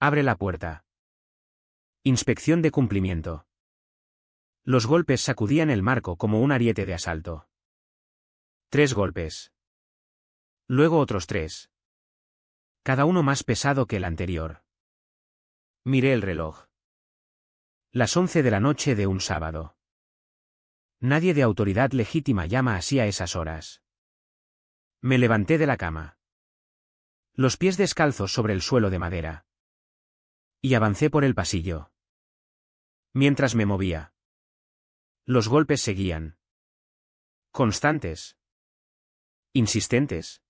Abre la puerta. Inspección de cumplimiento. Los golpes sacudían el marco como un ariete de asalto. 3 golpes. Luego otros 3. Cada uno más pesado que el anterior. Miré el reloj. Las 11 de la noche de un sábado. Nadie de autoridad legítima llama así a esas horas. Me levanté de la cama. Los pies descalzos sobre el suelo de madera. Y avancé por el pasillo. Mientras me movía. Los golpes seguían. Constantes. Insistentes.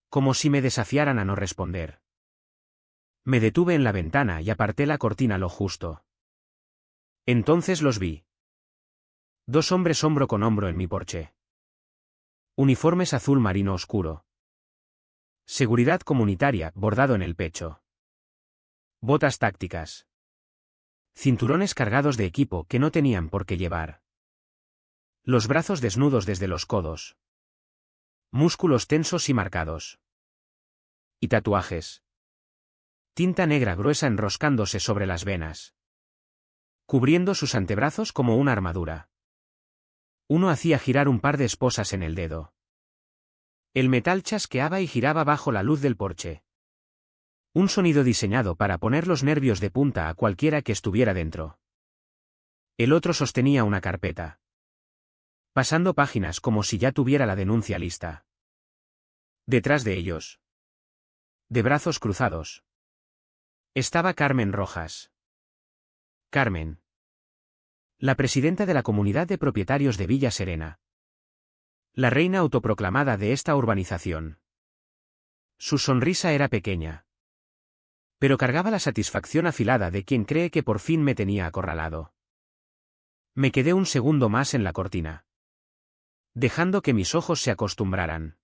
Como si me desafiaran a no responder. Me detuve en la ventana y aparté la cortina lo justo. Entonces los vi. 2 hombres hombro con hombro en mi porche. Uniformes azul marino oscuro. Seguridad comunitaria, bordado en el pecho. Botas tácticas. Cinturones cargados de equipo que no tenían por qué llevar. Los brazos desnudos desde los codos. Músculos tensos y marcados. Y tatuajes. Tinta negra gruesa enroscándose sobre las venas. Cubriendo sus antebrazos como una armadura. Uno hacía girar un par de esposas en el dedo. El metal chasqueaba y giraba bajo la luz del porche. Un sonido diseñado para poner los nervios de punta a cualquiera que estuviera dentro. El otro sostenía una carpeta. Pasando páginas como si ya tuviera la denuncia lista. Detrás de ellos. De brazos cruzados. Estaba Carmen Rojas. Carmen. La presidenta de la comunidad de propietarios de Villa Serena. La reina autoproclamada de esta urbanización. Su sonrisa era pequeña. Pero cargaba la satisfacción afilada de quien cree que por fin me tenía acorralado. Me quedé un segundo más en la cortina. Dejando que mis ojos se acostumbraran.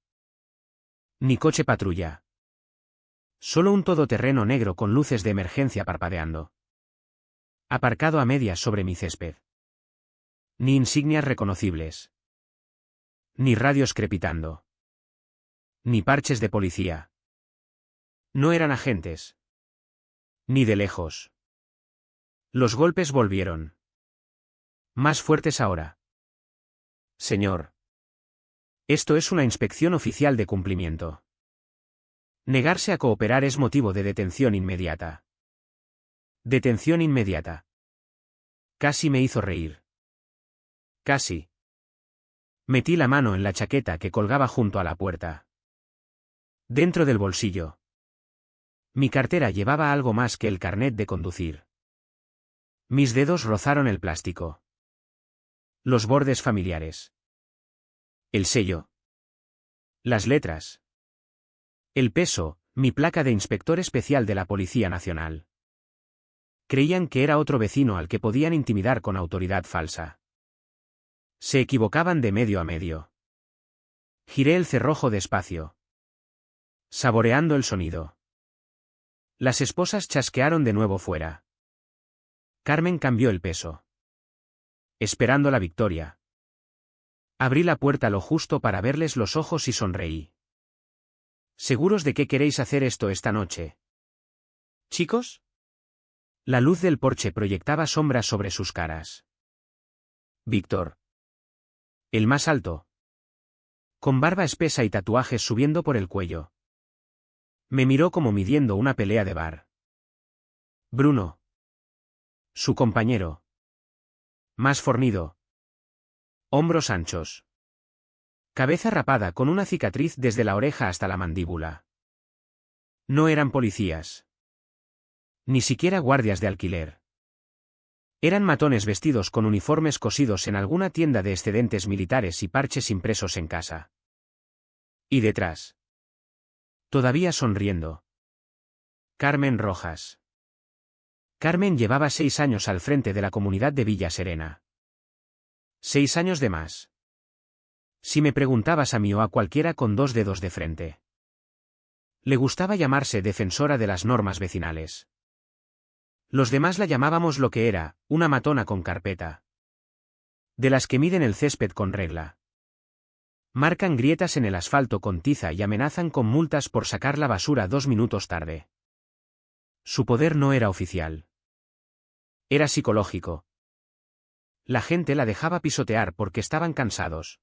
Ni coche patrulla. Solo un todoterreno negro con luces de emergencia parpadeando. Aparcado a medias sobre mi césped. Ni insignias reconocibles. Ni radios crepitando. Ni parches de policía. No eran agentes. Ni de lejos. Los golpes volvieron. Más fuertes ahora. Señor. Esto es una inspección oficial de cumplimiento. Negarse a cooperar es motivo de detención inmediata. Detención inmediata. Casi me hizo reír. Casi. Metí la mano en la chaqueta que colgaba junto a la puerta. Dentro del bolsillo. Mi cartera llevaba algo más que el carnet de conducir. Mis dedos rozaron el plástico. Los bordes familiares. El sello. Las letras. El peso, mi placa de inspector especial de la Policía Nacional. Creían que era otro vecino al que podían intimidar con autoridad falsa. Se equivocaban de medio a medio. Giré el cerrojo despacio. Saboreando el sonido. Las esposas chasquearon de nuevo fuera. Carmen cambió el peso. Esperando la victoria. Abrí la puerta lo justo para verles los ojos y sonreí. ¿Seguros de que queréis hacer esto esta noche? ¿Chicos? La luz del porche proyectaba sombras sobre sus caras. Víctor. El más alto. Con barba espesa y tatuajes subiendo por el cuello. Me miró como midiendo una pelea de bar. Bruno. Su compañero. Más fornido. Hombros anchos. Cabeza rapada con una cicatriz desde la oreja hasta la mandíbula. No eran policías. Ni siquiera guardias de alquiler. Eran matones vestidos con uniformes cosidos en alguna tienda de excedentes militares y parches impresos en casa. Y detrás. Todavía sonriendo. Carmen Rojas. Carmen llevaba 6 años al frente de la comunidad de Villa Serena. 6 años de más. Si me preguntabas a mí o a cualquiera con 2 dedos de frente. Le gustaba llamarse defensora de las normas vecinales. Los demás la llamábamos lo que era, una matona con carpeta. De las que miden el césped con regla. Marcan grietas en el asfalto con tiza y amenazan con multas por sacar la basura 2 minutos tarde. Su poder no era oficial. Era psicológico. La gente la dejaba pisotear porque estaban cansados,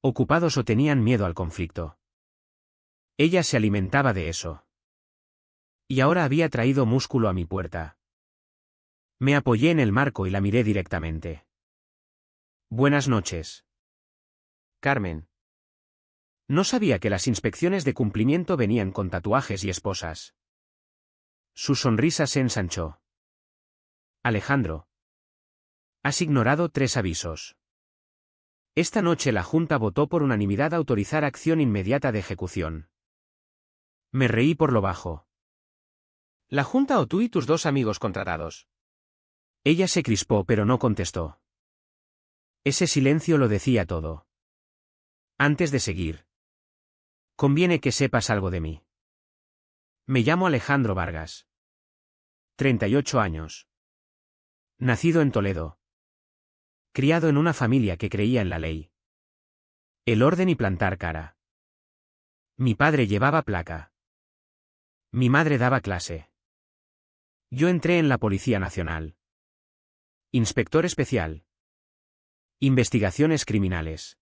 ocupados o tenían miedo al conflicto. Ella se alimentaba de eso. Y ahora había traído músculo a mi puerta. Me apoyé en el marco y la miré directamente. Buenas noches. Carmen. No sabía que las inspecciones de cumplimiento venían con tatuajes y esposas. Su sonrisa se ensanchó. Alejandro. Has ignorado 3 avisos. Esta noche la Junta votó por unanimidad autorizar acción inmediata de ejecución. Me reí por lo bajo. ¿La Junta o tú y tus 2 amigos contratados? Ella se crispó pero no contestó. Ese silencio lo decía todo. Antes de seguir. Conviene que sepas algo de mí. Me llamo Alejandro Vargas. 38 años. Nacido en Toledo. Criado en una familia que creía en la ley, el orden y plantar cara. Mi padre llevaba placa. Mi madre daba clase. Yo entré en la Policía Nacional. Inspector especial. Investigaciones criminales.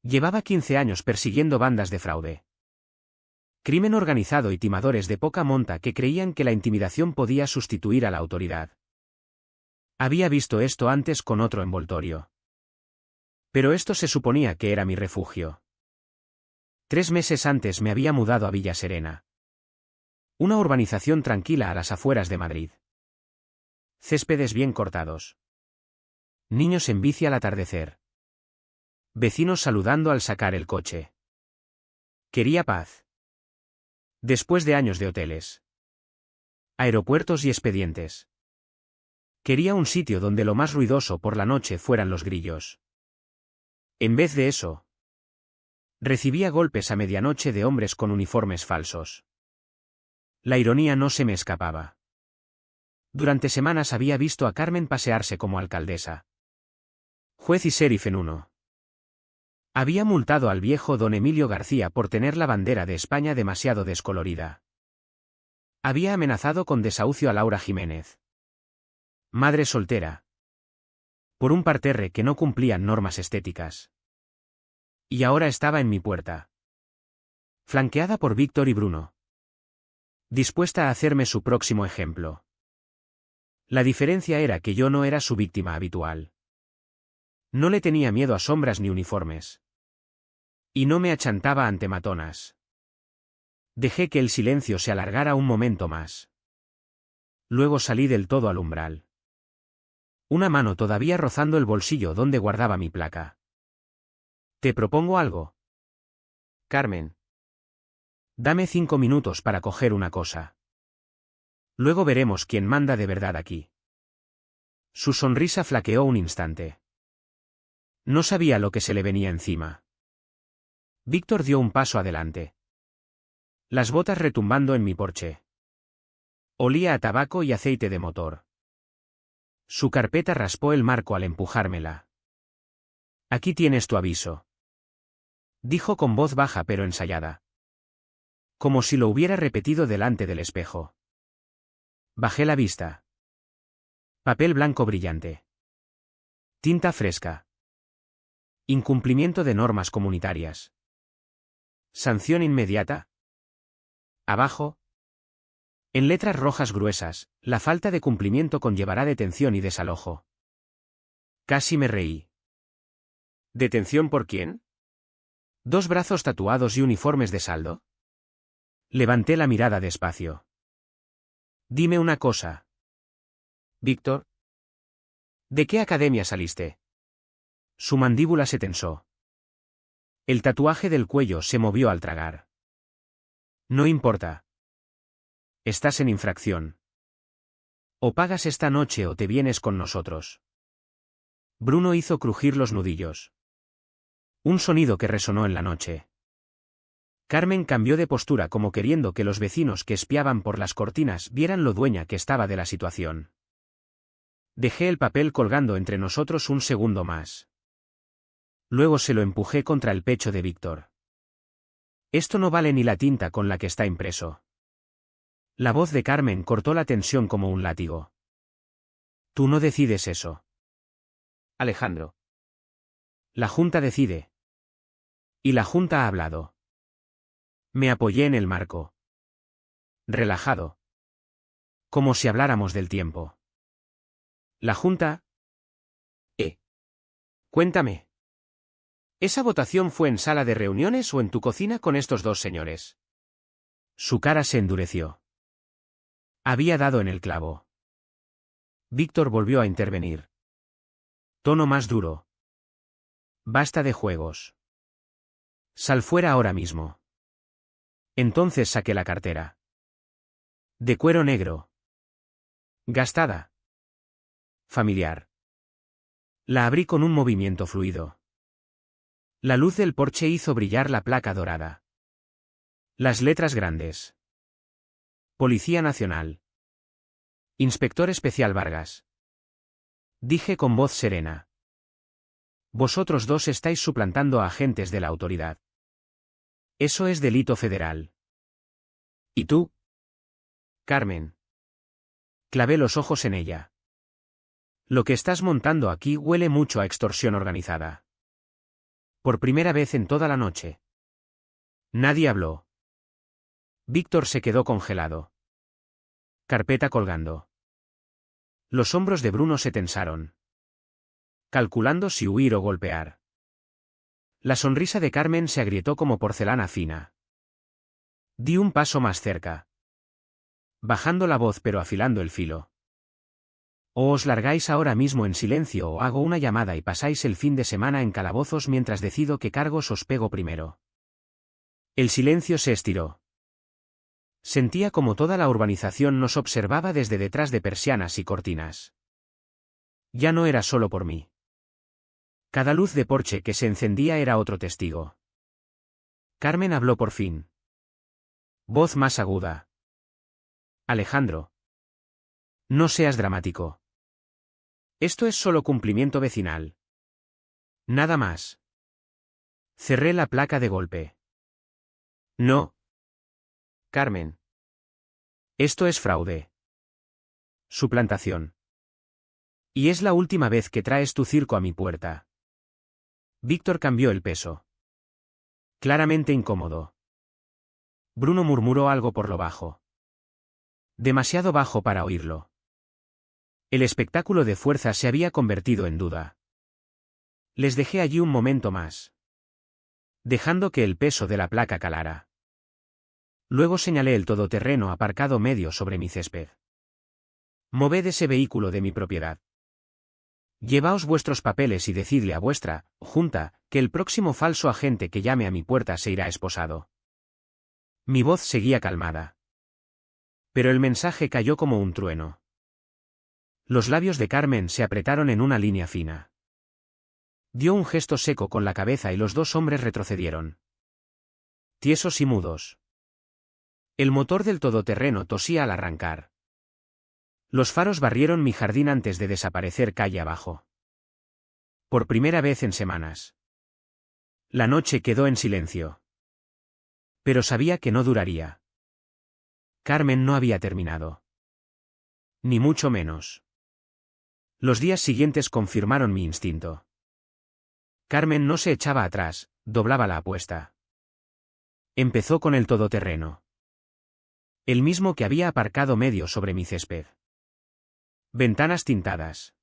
Llevaba 15 años persiguiendo bandas de fraude. Crimen organizado y timadores de poca monta que creían que la intimidación podía sustituir a la autoridad. Había visto esto antes con otro envoltorio. Pero esto se suponía que era mi refugio. 3 meses antes me había mudado a Villa Serena. Una urbanización tranquila a las afueras de Madrid. Céspedes bien cortados. Niños en bici al atardecer. Vecinos saludando al sacar el coche. Quería paz. Después de años de hoteles, aeropuertos y expedientes. Quería un sitio donde lo más ruidoso por la noche fueran los grillos. En vez de eso, recibía golpes a medianoche de hombres con uniformes falsos. La ironía no se me escapaba. Durante semanas había visto a Carmen pasearse como alcaldesa, juez y sheriff en uno. Había multado al viejo don Emilio García por tener la bandera de España demasiado descolorida. Había amenazado con desahucio a Laura Jiménez, madre soltera, por un parterre que no cumplía normas estéticas. Y ahora estaba en mi puerta, flanqueada por Víctor y Bruno, dispuesta a hacerme su próximo ejemplo. La diferencia era que yo no era su víctima habitual. No le tenía miedo a sombras ni uniformes. Y no me achantaba ante matonas. Dejé que el silencio se alargara un momento más. Luego salí del todo al umbral. Una mano todavía rozando el bolsillo donde guardaba mi placa. ¿Te propongo algo? Carmen. Dame 5 minutos para coger una cosa. Luego veremos quién manda de verdad aquí. Su sonrisa flaqueó un instante. No sabía lo que se le venía encima. Víctor dio un paso adelante. Las botas retumbando en mi porche. Olía a tabaco y aceite de motor. Su carpeta raspó el marco al empujármela. Aquí tienes tu aviso. Dijo con voz baja pero ensayada. Como si lo hubiera repetido delante del espejo. Bajé la vista. Papel blanco brillante. Tinta fresca. Incumplimiento de normas comunitarias. Sanción inmediata. Abajo. En letras rojas gruesas, la falta de cumplimiento conllevará detención y desalojo. Casi me reí. ¿Detención por quién? ¿2 brazos tatuados y uniformes de saldo? Levanté la mirada despacio. Dime una cosa. Víctor. ¿De qué academia saliste? Su mandíbula se tensó. El tatuaje del cuello se movió al tragar. No importa. Estás en infracción. O pagas esta noche o te vienes con nosotros. Bruno hizo crujir los nudillos. Un sonido que resonó en la noche. Carmen cambió de postura como queriendo que los vecinos que espiaban por las cortinas vieran lo dueña que estaba de la situación. Dejé el papel colgando entre nosotros un segundo más. Luego se lo empujé contra el pecho de Víctor. Esto no vale ni la tinta con la que está impreso. La voz de Carmen cortó la tensión como un látigo. Tú no decides eso. Alejandro. La Junta decide. Y la Junta ha hablado. Me apoyé en el marco. Relajado. Como si habláramos del tiempo. La Junta. Cuéntame. ¿Esa votación fue en sala de reuniones o en tu cocina con estos dos señores? Su cara se endureció. Había dado en el clavo. Víctor volvió a intervenir. Tono más duro. Basta de juegos. Sal fuera ahora mismo. Entonces saqué la cartera. De cuero negro. Gastada. Familiar. La abrí con un movimiento fluido. La luz del porche hizo brillar la placa dorada. Las letras grandes. Policía Nacional. Inspector Especial Vargas. Dije con voz serena. Vosotros dos estáis suplantando a agentes de la autoridad. Eso es delito federal. ¿Y tú? Carmen. Clavé los ojos en ella. Lo que estás montando aquí huele mucho a extorsión organizada. Por primera vez en toda la noche. Nadie habló. Víctor se quedó congelado. Carpeta colgando. Los hombros de Bruno se tensaron. Calculando si huir o golpear. La sonrisa de Carmen se agrietó como porcelana fina. Di un paso más cerca. Bajando la voz pero afilando el filo. O os largáis ahora mismo en silencio o hago una llamada y pasáis el fin de semana en calabozos mientras decido qué cargos os pego primero. El silencio se estiró. Sentía como toda la urbanización nos observaba desde detrás de persianas y cortinas. Ya no era solo por mí. Cada luz de porche que se encendía era otro testigo. Carmen habló por fin. Voz más aguda. Alejandro. No seas dramático. Esto es solo cumplimiento vecinal. Nada más. Cerré la placa de golpe. No. Carmen. Esto es fraude. Suplantación. Y es la última vez que traes tu circo a mi puerta. Víctor cambió el peso. Claramente incómodo. Bruno murmuró algo por lo bajo. Demasiado bajo para oírlo. El espectáculo de fuerza se había convertido en duda. Les dejé allí un momento más. Dejando que el peso de la placa calara. Luego señalé el todoterreno aparcado medio sobre mi césped. Moved ese vehículo de mi propiedad. Llevaos vuestros papeles y decidle a vuestra Junta que el próximo falso agente que llame a mi puerta se irá esposado. Mi voz seguía calmada. Pero el mensaje cayó como un trueno. Los labios de Carmen se apretaron en una línea fina. Dio un gesto seco con la cabeza y los dos hombres retrocedieron. Tiesos y mudos. El motor del todoterreno tosía al arrancar. Los faros barrieron mi jardín antes de desaparecer calle abajo. Por primera vez en semanas. La noche quedó en silencio. Pero sabía que no duraría. Carmen no había terminado. Ni mucho menos. Los días siguientes confirmaron mi instinto. Carmen no se echaba atrás, doblaba la apuesta. Empezó con el todoterreno. El mismo que había aparcado medio sobre mi césped. Ventanas tintadas.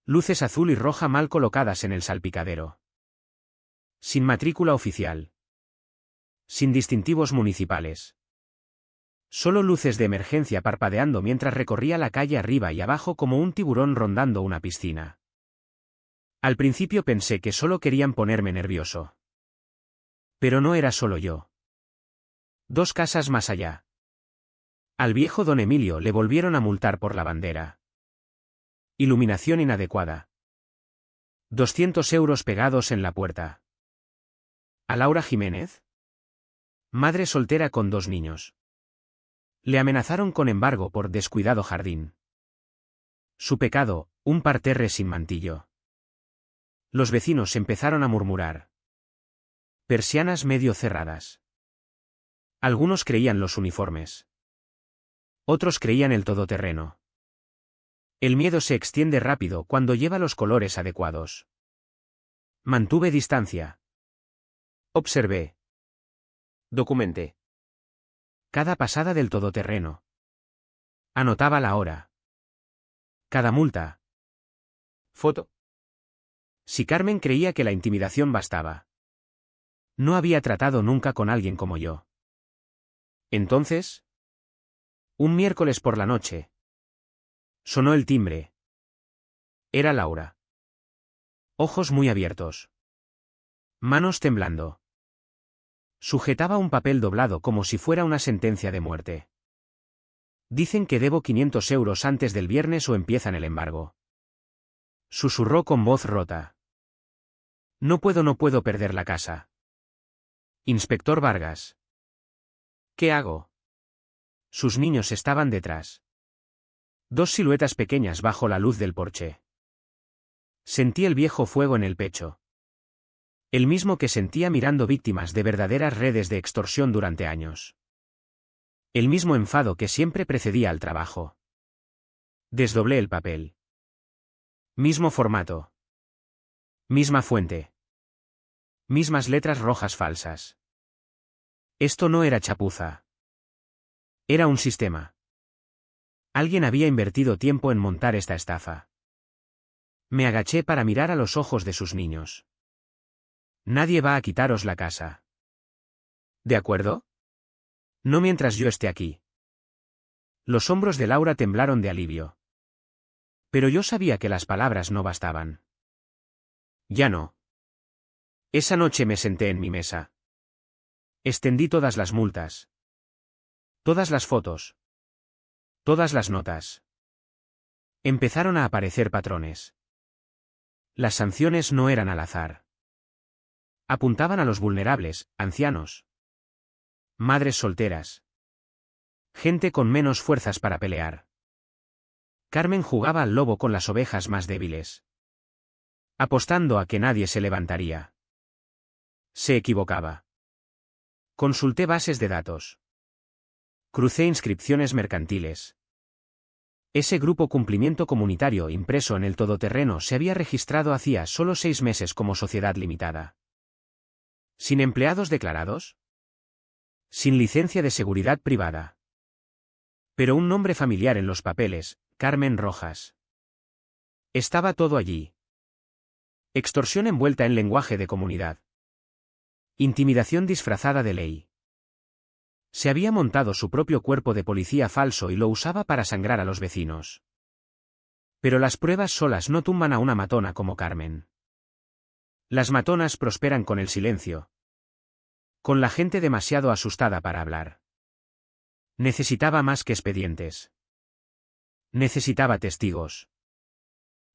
Luces azul y roja mal colocadas en el salpicadero. Sin matrícula oficial. Sin distintivos municipales. Solo luces de emergencia parpadeando mientras recorría la calle arriba y abajo como un tiburón rondando una piscina. Al principio pensé que solo querían ponerme nervioso. Pero no era solo yo. 2 casas más allá. Al viejo don Emilio le volvieron a multar por la bandera. Iluminación inadecuada. 200 euros pegados en la puerta. ¿A Laura Jiménez? Madre soltera con 2 niños. Le amenazaron con embargo por descuidado jardín. Su pecado, un parterre sin mantillo. Los vecinos empezaron a murmurar. Persianas medio cerradas. Algunos creían los uniformes. Otros creían el todoterreno. El miedo se extiende rápido cuando lleva los colores adecuados. Mantuve distancia. Observé. Documenté. Cada pasada del todoterreno. Anotaba la hora. Cada multa. Foto. Si Carmen creía que la intimidación bastaba. No había tratado nunca con alguien como yo. Entonces, un miércoles por la noche. Sonó el timbre. Era Laura. Ojos muy abiertos. Manos temblando. Sujetaba un papel doblado como si fuera una sentencia de muerte. Dicen que debo 500 euros antes del viernes o empiezan el embargo. Susurró con voz rota. No puedo perder la casa. Inspector Vargas. ¿Qué hago? Sus niños estaban detrás. Dos siluetas pequeñas bajo la luz del porche. Sentí el viejo fuego en el pecho. El mismo que sentía mirando víctimas de verdaderas redes de extorsión durante años. El mismo enfado que siempre precedía al trabajo. Desdoblé el papel. Mismo formato. Misma fuente. Mismas letras rojas falsas. Esto no era chapuza. Era un sistema. Alguien había invertido tiempo en montar esta estafa. Me agaché para mirar a los ojos de sus niños. Nadie va a quitaros la casa. ¿De acuerdo? No mientras yo esté aquí. Los hombros de Laura temblaron de alivio. Pero yo sabía que las palabras no bastaban. Ya no. Esa noche me senté en mi mesa. Extendí todas las multas. Todas las fotos. Todas las notas. Empezaron a aparecer patrones. Las sanciones no eran al azar. Apuntaban a los vulnerables, ancianos. Madres solteras. Gente con menos fuerzas para pelear. Carmen jugaba al lobo con las ovejas más débiles. Apostando a que nadie se levantaría. Se equivocaba. Consulté bases de datos. Crucé inscripciones mercantiles. Ese grupo cumplimiento comunitario impreso en el todoterreno se había registrado hacía solo 6 meses como sociedad limitada. ¿Sin empleados declarados? Sin licencia de seguridad privada. Pero un nombre familiar en los papeles, Carmen Rojas. Estaba todo allí. Extorsión envuelta en lenguaje de comunidad. Intimidación disfrazada de ley. Se había montado su propio cuerpo de policía falso y lo usaba para sangrar a los vecinos. Pero las pruebas solas no tumban a una matona como Carmen. Las matonas prosperan con el silencio. Con la gente demasiado asustada para hablar. Necesitaba más que expedientes. Necesitaba testigos.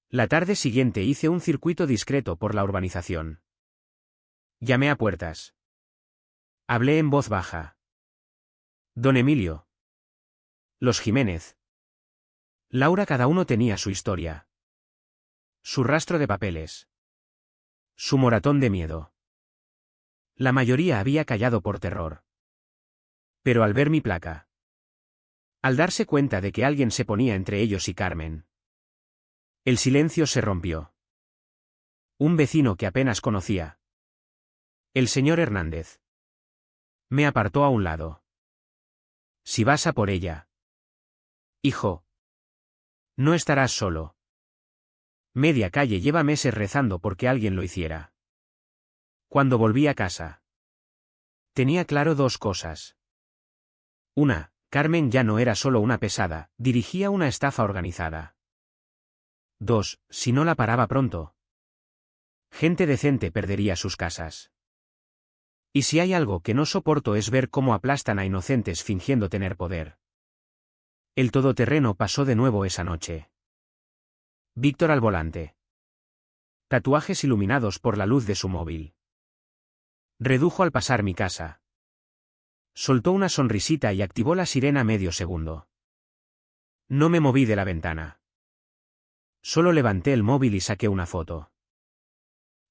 La tarde siguiente hice un circuito discreto por la urbanización. Llamé a puertas. Hablé en voz baja. Don Emilio. Los Jiménez. Laura, cada uno tenía su historia. Su rastro de papeles. Su moratón de miedo. La mayoría había callado por terror. Pero al ver mi placa. Al darse cuenta de que alguien se ponía entre ellos y Carmen. El silencio se rompió. Un vecino que apenas conocía. El señor Hernández. Me apartó a un lado. Si vas a por ella. Hijo. No estarás solo. Media calle lleva meses rezando porque alguien lo hiciera. Cuando volví a casa. Tenía claro dos cosas. Una, Carmen ya no era solo una pesada, dirigía una estafa organizada. Dos, si no la paraba pronto. Gente decente perdería sus casas. Y si hay algo que no soporto es ver cómo aplastan a inocentes fingiendo tener poder. El todoterreno pasó de nuevo esa noche. Víctor al volante. Tatuajes iluminados por la luz de su móvil. Redujo al pasar mi casa. Soltó una sonrisita y activó la sirena medio segundo. No me moví de la ventana. Solo levanté el móvil y saqué una foto.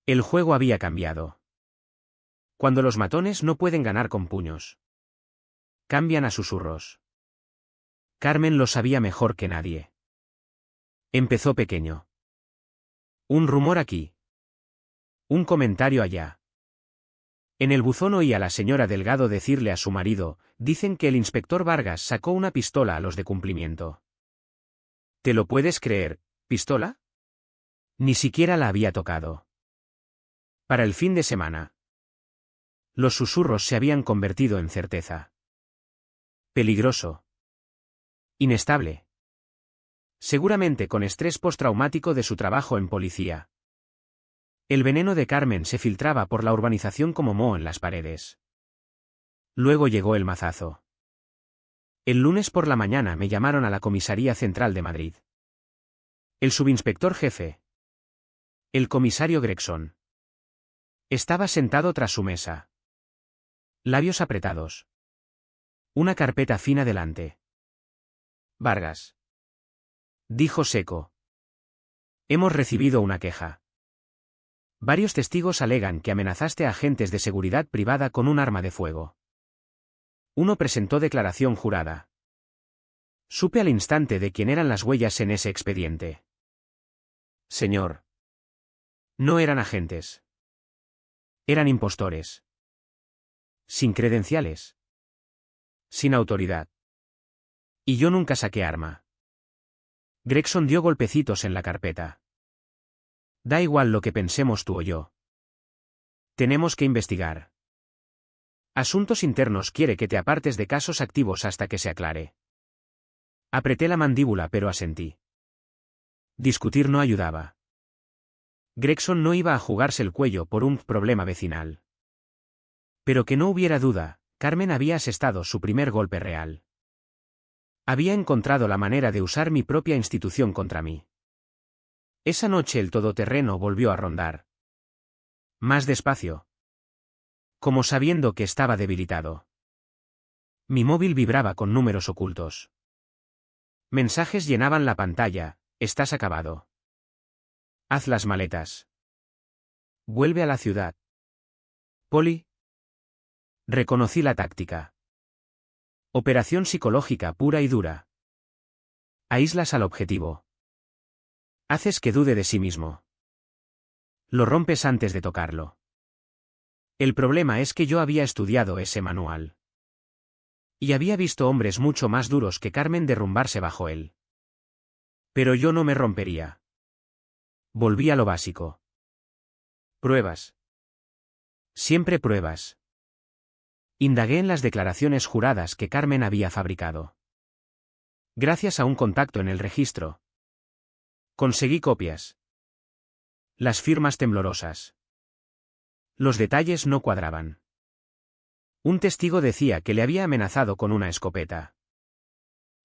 El juego había cambiado. Cuando los matones no pueden ganar con puños. Cambian a susurros. Carmen lo sabía mejor que nadie. Empezó pequeño. Un rumor aquí. Un comentario allá. En el buzón oí a la señora Delgado decirle a su marido, dicen que el inspector Vargas sacó una pistola a los de cumplimiento. ¿Te lo puedes creer? ¿Pistola? Ni siquiera la había tocado. Para el fin de semana. Los susurros se habían convertido en certeza. Peligroso. Inestable. Seguramente con estrés postraumático de su trabajo en policía. El veneno de Carmen se filtraba por la urbanización como moho en las paredes. Luego llegó el mazazo. El lunes por la mañana me llamaron a la Comisaría Central de Madrid. El subinspector jefe. El comisario Gregson. Estaba sentado tras su mesa. Labios apretados. Una carpeta fina delante. Vargas. Dijo seco. Hemos recibido una queja. Varios testigos alegan que amenazaste a agentes de seguridad privada con un arma de fuego. Uno presentó declaración jurada. Supe al instante de quién eran las huellas en ese expediente. Señor. No eran agentes. Eran impostores. Sin credenciales. Sin autoridad. Y yo nunca saqué arma. Gregson dio golpecitos en la carpeta. Da igual lo que pensemos tú o yo. Tenemos que investigar. Asuntos Internos quiere que te apartes de casos activos hasta que se aclare. Apreté la mandíbula pero asentí. Discutir no ayudaba. Gregson no iba a jugarse el cuello por un problema vecinal. Pero que no hubiera duda, Carmen había asestado su primer golpe real. Había encontrado la manera de usar mi propia institución contra mí. Esa noche el todoterreno volvió a rondar. Más despacio. Como sabiendo que estaba debilitado. Mi móvil vibraba con números ocultos. Mensajes llenaban la pantalla, estás acabado. Haz las maletas. Vuelve a la ciudad. Poli. Reconocí la táctica. Operación psicológica pura y dura. Aíslas al objetivo. Haces que dude de sí mismo. Lo rompes antes de tocarlo. El problema es que yo había estudiado ese manual. Y había visto hombres mucho más duros que Carmen derrumbarse bajo él. Pero yo no me rompería. Volví a lo básico. Pruebas. Siempre pruebas. Indagué en las declaraciones juradas que Carmen había fabricado. Gracias a un contacto en el registro. Conseguí copias. Las firmas temblorosas. Los detalles no cuadraban. Un testigo decía que le había amenazado con una escopeta.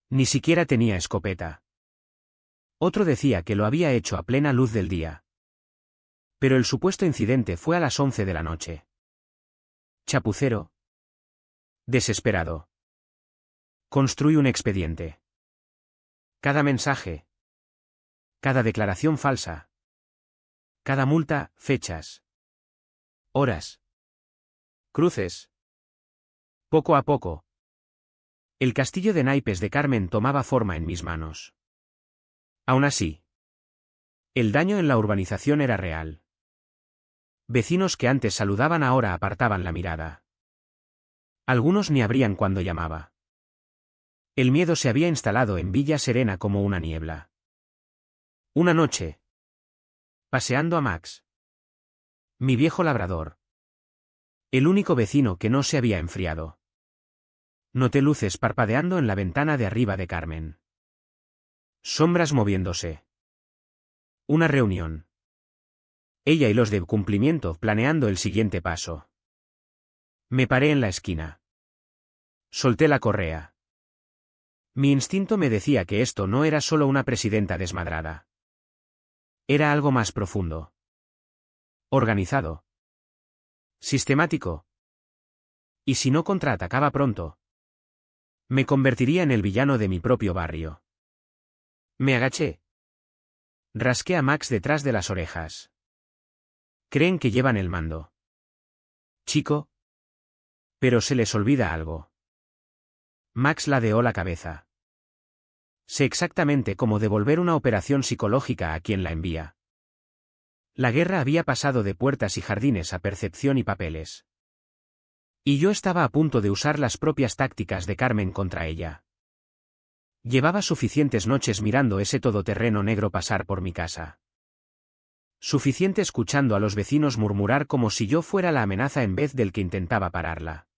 Ni siquiera tenía escopeta. Otro decía que lo había hecho a plena luz del día. Pero el supuesto incidente fue a las 11 de la noche. Chapucero. Desesperado. Construí un expediente. Cada mensaje. Cada declaración falsa. Cada multa, fechas. Horas. Cruces. Poco a poco. El castillo de naipes de Carmen tomaba forma en mis manos. Aún así. El daño en la urbanización era real. Vecinos que antes saludaban ahora apartaban la mirada. Algunos ni abrían cuando llamaba. El miedo se había instalado en Villa Serena como una niebla. Una noche. Paseando a Max. Mi viejo labrador. El único vecino que no se había enfriado. Noté luces parpadeando en la ventana de arriba de Carmen. Sombras moviéndose. Una reunión. Ella y los de cumplimiento planeando el siguiente paso. Me paré en la esquina. Solté la correa. Mi instinto me decía que esto no era solo una presidenta desmadrada. Era algo más profundo. Organizado. Sistemático. Y si no contraatacaba pronto, me convertiría en el villano de mi propio barrio. Me agaché. Rasqué a Max detrás de las orejas. Creen que llevan el mando. Chico. Pero se les olvida algo. Max ladeó la cabeza. Sé exactamente cómo devolver una operación psicológica a quien la envía. La guerra había pasado de puertas y jardines a percepción y papeles. Y yo estaba a punto de usar las propias tácticas de Carmen contra ella. Llevaba suficientes noches mirando ese todoterreno negro pasar por mi casa. Suficiente escuchando a los vecinos murmurar como si yo fuera la amenaza en vez del que intentaba pararla.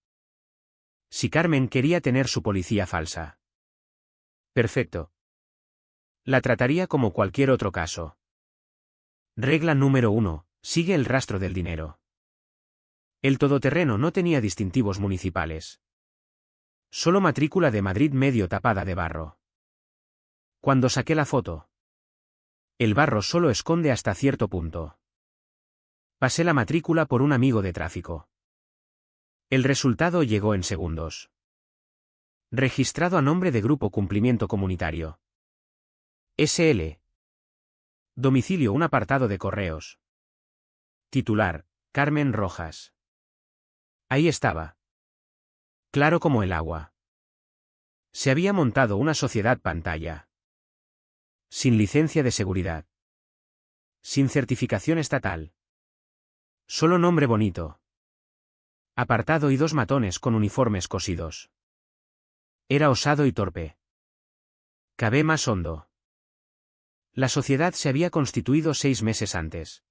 Si Carmen quería tener su policía falsa. Perfecto. La trataría como cualquier otro caso. Regla número 1. Sigue el rastro del dinero. El todoterreno no tenía distintivos municipales. Solo matrícula de Madrid medio tapada de barro. Cuando saqué la foto. El barro solo esconde hasta cierto punto. Pasé la matrícula por un amigo de tráfico. El resultado llegó en segundos. Registrado a nombre de Grupo Cumplimiento Comunitario. SL. Domicilio un apartado de correos. Titular, Carmen Rojas. Ahí estaba. Claro como el agua. Se había montado una sociedad pantalla. Sin licencia de seguridad. Sin certificación estatal. Solo nombre bonito. Apartado y 2 matones con uniformes cosidos. Era osado y torpe. Cavé más hondo. La sociedad se había constituido 6 meses antes.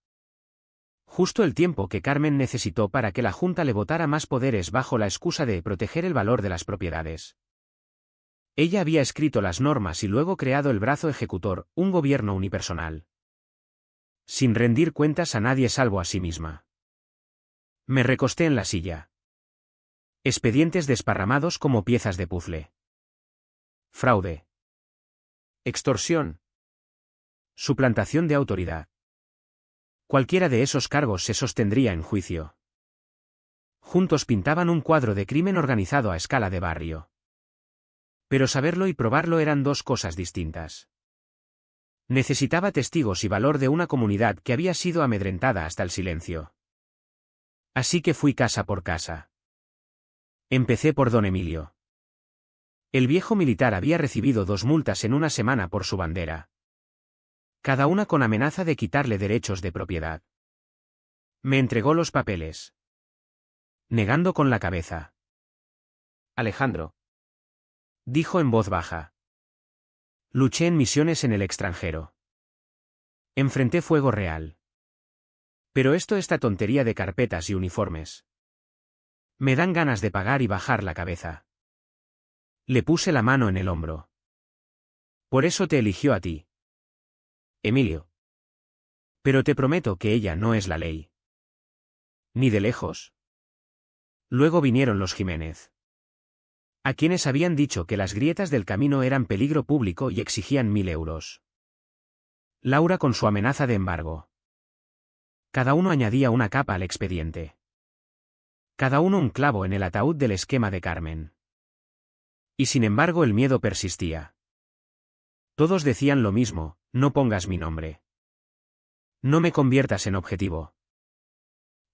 Justo el tiempo que Carmen necesitó para que la Junta le votara más poderes bajo la excusa de proteger el valor de las propiedades. Ella había escrito las normas y luego creado el brazo ejecutor, un gobierno unipersonal. Sin rendir cuentas a nadie salvo a sí misma. Me recosté en la silla. Expedientes desparramados como piezas de puzzle. Fraude. Extorsión. Suplantación de autoridad. Cualquiera de esos cargos se sostendría en juicio. Juntos pintaban un cuadro de crimen organizado a escala de barrio. Pero saberlo y probarlo eran 2 cosas distintas. Necesitaba testigos y valor de una comunidad que había sido amedrentada hasta el silencio. Así que fui casa por casa. Empecé por don Emilio. El viejo militar había recibido 2 multas en una semana por su bandera. Cada una con amenaza de quitarle derechos de propiedad. Me entregó los papeles. Negando con la cabeza. Alejandro. Dijo en voz baja. Luché en misiones en el extranjero. Enfrenté fuego real. Pero esta tontería de carpetas y uniformes. Me dan ganas de pagar y bajar la cabeza. Le puse la mano en el hombro. Por eso te eligió a ti. Emilio. Pero te prometo que ella no es la ley. Ni de lejos. Luego vinieron los Jiménez. A quienes habían dicho que las grietas del camino eran peligro público y exigían 1000 euros. Laura con su amenaza de embargo. Cada uno añadía una capa al expediente. Cada uno un clavo en el ataúd del esquema de Carmen. Y sin embargo el miedo persistía. Todos decían lo mismo, no pongas mi nombre. No me conviertas en objetivo.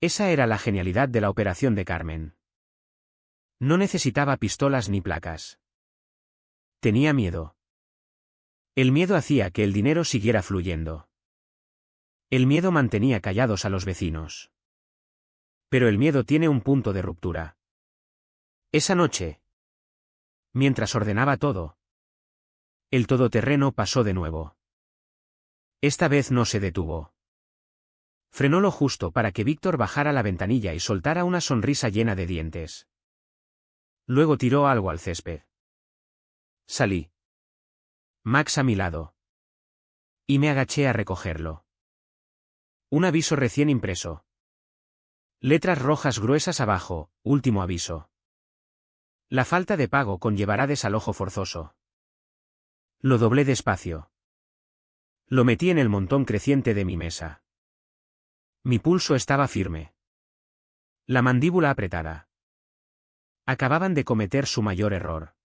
Esa era la genialidad de la operación de Carmen. No necesitaba pistolas ni placas. Tenía miedo. El miedo hacía que el dinero siguiera fluyendo. El miedo mantenía callados a los vecinos. Pero el miedo tiene un punto de ruptura. Esa noche, mientras ordenaba todo, el todoterreno pasó de nuevo. Esta vez no se detuvo. Frenó lo justo para que Víctor bajara la ventanilla y soltara una sonrisa llena de dientes. Luego tiró algo al césped. Salí. Max a mi lado. Y me agaché a recogerlo. Un aviso recién impreso. Letras rojas gruesas abajo, último aviso. La falta de pago conllevará desalojo forzoso. Lo doblé despacio. Lo metí en el montón creciente de mi mesa. Mi pulso estaba firme. La mandíbula apretada. Acababan de cometer su mayor error.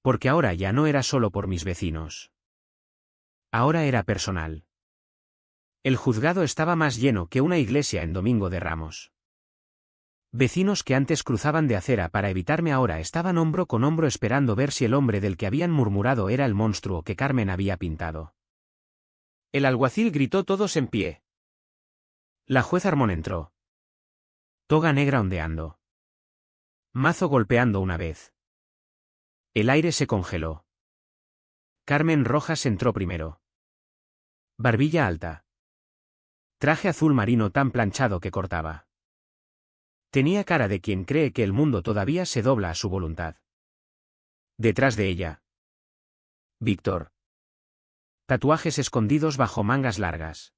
Porque ahora ya no era solo por mis vecinos. Ahora era personal. El juzgado estaba más lleno que una iglesia en Domingo de Ramos. Vecinos que antes cruzaban de acera para evitarme ahora estaban hombro con hombro esperando ver si el hombre del que habían murmurado era el monstruo que Carmen había pintado. El alguacil gritó todos en pie. La juez Armón entró. Toga negra ondeando. Mazo golpeando una vez. El aire se congeló. Carmen Rojas entró primero. Barbilla alta. Traje azul marino tan planchado que cortaba. Tenía cara de quien cree que el mundo todavía se dobla a su voluntad. Detrás de ella. Víctor. Tatuajes escondidos bajo mangas largas.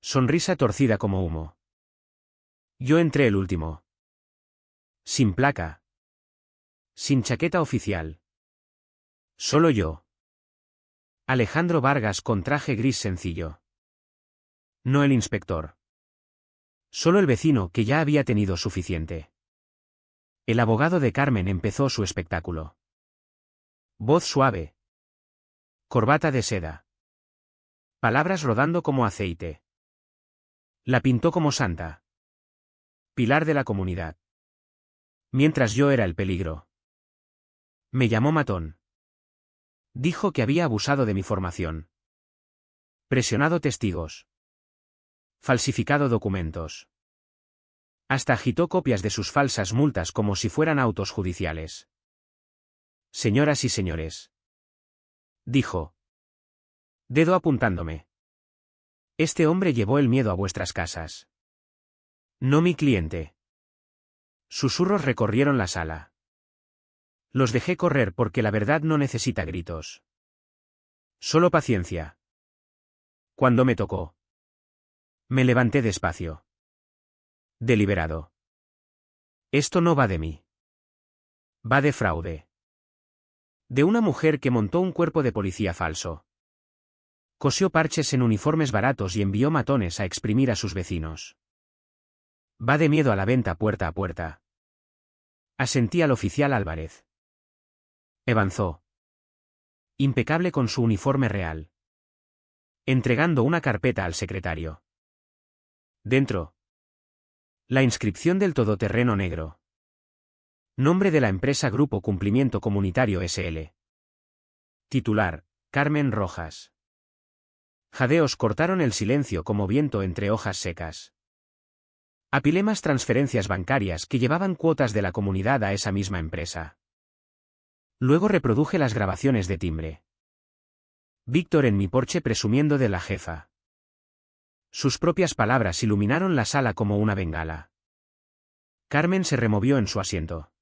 Sonrisa torcida como humo. Yo entré el último. Sin placa. Sin chaqueta oficial. Solo yo. Alejandro Vargas con traje gris sencillo. No el inspector. Solo el vecino que ya había tenido suficiente. El abogado de Carmen empezó su espectáculo. Voz suave. Corbata de seda. Palabras rodando como aceite. La pintó como santa. Pilar de la comunidad. Mientras yo era el peligro. Me llamó matón. Dijo que había abusado de mi formación. Presionado testigos. Falsificado documentos. Hasta agitó copias de sus falsas multas como si fueran autos judiciales. Señoras y señores. Dijo. Dedo apuntándome. Este hombre llevó el miedo a vuestras casas. No mi cliente. Susurros recorrieron la sala. Los dejé correr porque la verdad no necesita gritos. Solo paciencia. Cuando me tocó. Me levanté despacio. Deliberado. Esto no va de mí. Va de fraude. De una mujer que montó un cuerpo de policía falso. Cosió parches en uniformes baratos y envió matones a exprimir a sus vecinos. Va de miedo a la venta puerta a puerta. Asentí al oficial Álvarez. Avanzó. Impecable con su uniforme real. Entregando una carpeta al secretario. Dentro. La inscripción del todoterreno negro. Nombre de la empresa Grupo Cumplimiento Comunitario S.L. Titular, Carmen Rojas. Jadeos cortaron el silencio como viento entre hojas secas. Apilé más transferencias bancarias que llevaban cuotas de la comunidad a esa misma empresa. Luego reproduje las grabaciones de timbre. Víctor en mi porche presumiendo de la jefa. Sus propias palabras iluminaron la sala como una bengala. Carmen se removió en su asiento.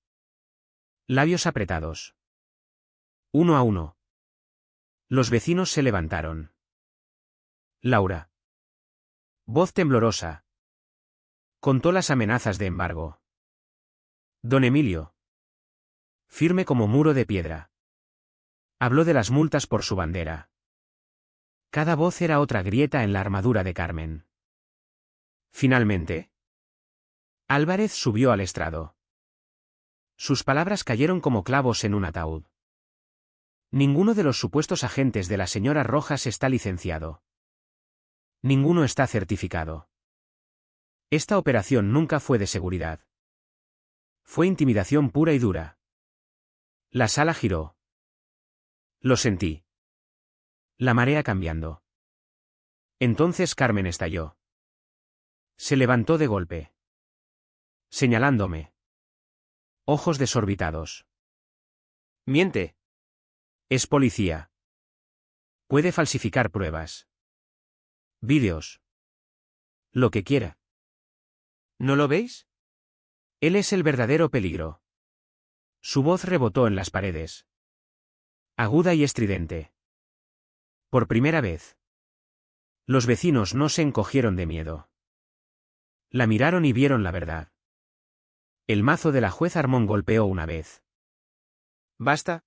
Labios apretados. Uno a uno. Los vecinos se levantaron. Laura. Voz temblorosa. Contó las amenazas de embargo. Don Emilio. Firme como muro de piedra. Habló de las multas por su bandera. Cada voz era otra grieta en la armadura de Carmen. Finalmente. Álvarez subió al estrado. Sus palabras cayeron como clavos en un ataúd. Ninguno de los supuestos agentes de la señora Rojas está licenciado. Ninguno está certificado. Esta operación nunca fue de seguridad. Fue intimidación pura y dura. La sala giró. Lo sentí. La marea cambiando. Entonces Carmen estalló. Se levantó de golpe. Señalándome. Ojos desorbitados. Miente. Es policía. Puede falsificar pruebas. Vídeos. Lo que quiera. ¿No lo veis? Él es el verdadero peligro. Su voz rebotó en las paredes. Aguda y estridente. Por primera vez. Los vecinos no se encogieron de miedo. La miraron y vieron la verdad. El mazo de la juez Armón golpeó una vez. ¿Basta?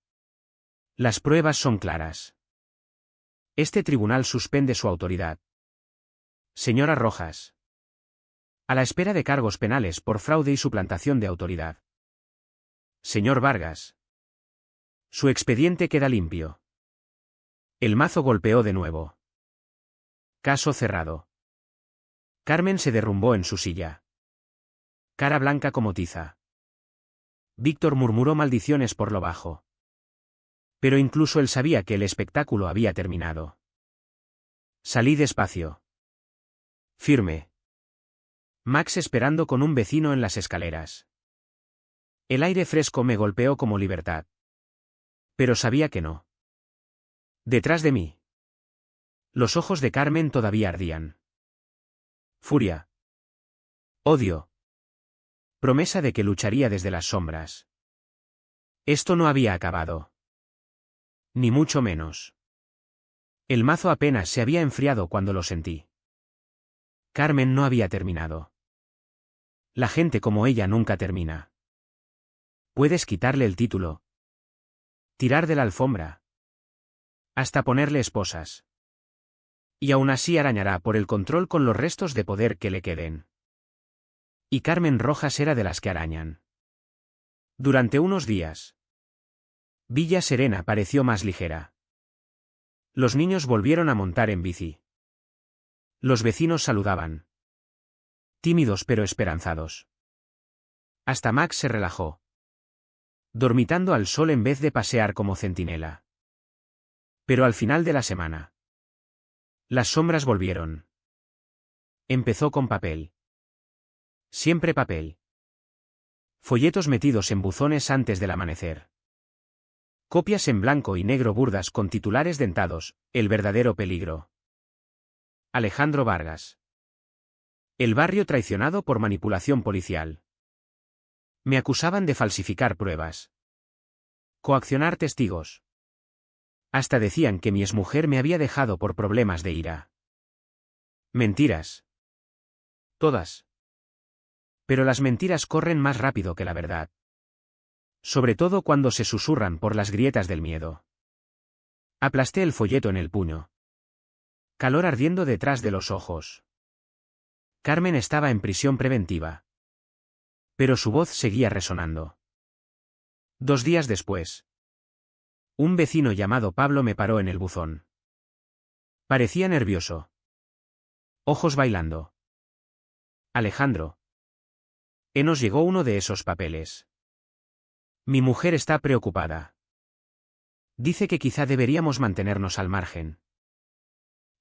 Las pruebas son claras. Este tribunal suspende su autoridad. Señora Rojas. A la espera de cargos penales por fraude y suplantación de autoridad. Señor Vargas. Su expediente queda limpio. El mazo golpeó de nuevo. Caso cerrado. Carmen se derrumbó en su silla. Cara blanca como tiza. Víctor murmuró maldiciones por lo bajo. Pero incluso él sabía que el espectáculo había terminado. Salí despacio. Firme. Max esperando con un vecino en las escaleras. El aire fresco me golpeó como libertad. Pero sabía que no. Detrás de mí. Los ojos de Carmen todavía ardían. Furia. Odio. Promesa de que lucharía desde las sombras. Esto no había acabado. Ni mucho menos. El mazo apenas se había enfriado cuando lo sentí. Carmen no había terminado. La gente como ella nunca termina. Puedes quitarle el título. Tirar de la alfombra. Hasta ponerle esposas. Y aún así arañará por el control con los restos de poder que le queden. Y Carmen Rojas era de las que arañan. Durante unos días. Villa Serena pareció más ligera. Los niños volvieron a montar en bici. Los vecinos saludaban. Tímidos pero esperanzados. Hasta Max se relajó. Dormitando al sol en vez de pasear como centinela. Pero al final de la semana. Las sombras volvieron. Empezó con papel. Siempre papel. Folletos metidos en buzones antes del amanecer. Copias en blanco y negro burdas con titulares dentados, El verdadero peligro. Alejandro Vargas. El barrio traicionado por manipulación policial. Me acusaban de falsificar pruebas. Coaccionar testigos. Hasta decían que mi exmujer me había dejado por problemas de ira. Mentiras. Todas. Pero las mentiras corren más rápido que la verdad. Sobre todo cuando se susurran por las grietas del miedo. Aplasté el folleto en el puño. Calor ardiendo detrás de los ojos. Carmen estaba en prisión preventiva. Pero su voz seguía resonando. 2 días después. Un vecino llamado Pablo me paró en el buzón. Parecía nervioso. Ojos bailando. Alejandro. Nos llegó uno de esos papeles. Mi mujer está preocupada. Dice que quizá deberíamos mantenernos al margen.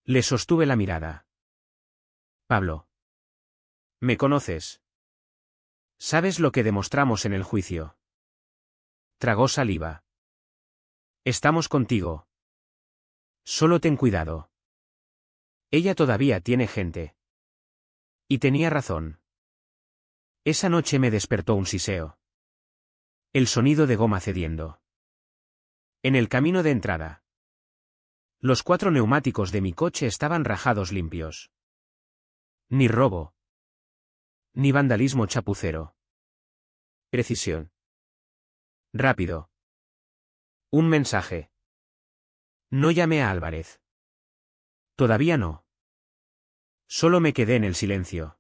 Le sostuve la mirada. Pablo. ¿Me conoces? ¿Sabes lo que demostramos en el juicio? Tragó saliva. Estamos contigo. Solo ten cuidado. Ella todavía tiene gente. Y tenía razón. Esa noche me despertó un siseo. El sonido de goma cediendo. En el camino de entrada. Los 4 neumáticos de mi coche estaban rajados limpios. Ni robo. Ni vandalismo chapucero. Precisión. Rápido. Un mensaje. No llamé a Álvarez. Todavía no. Solo me quedé en el silencio.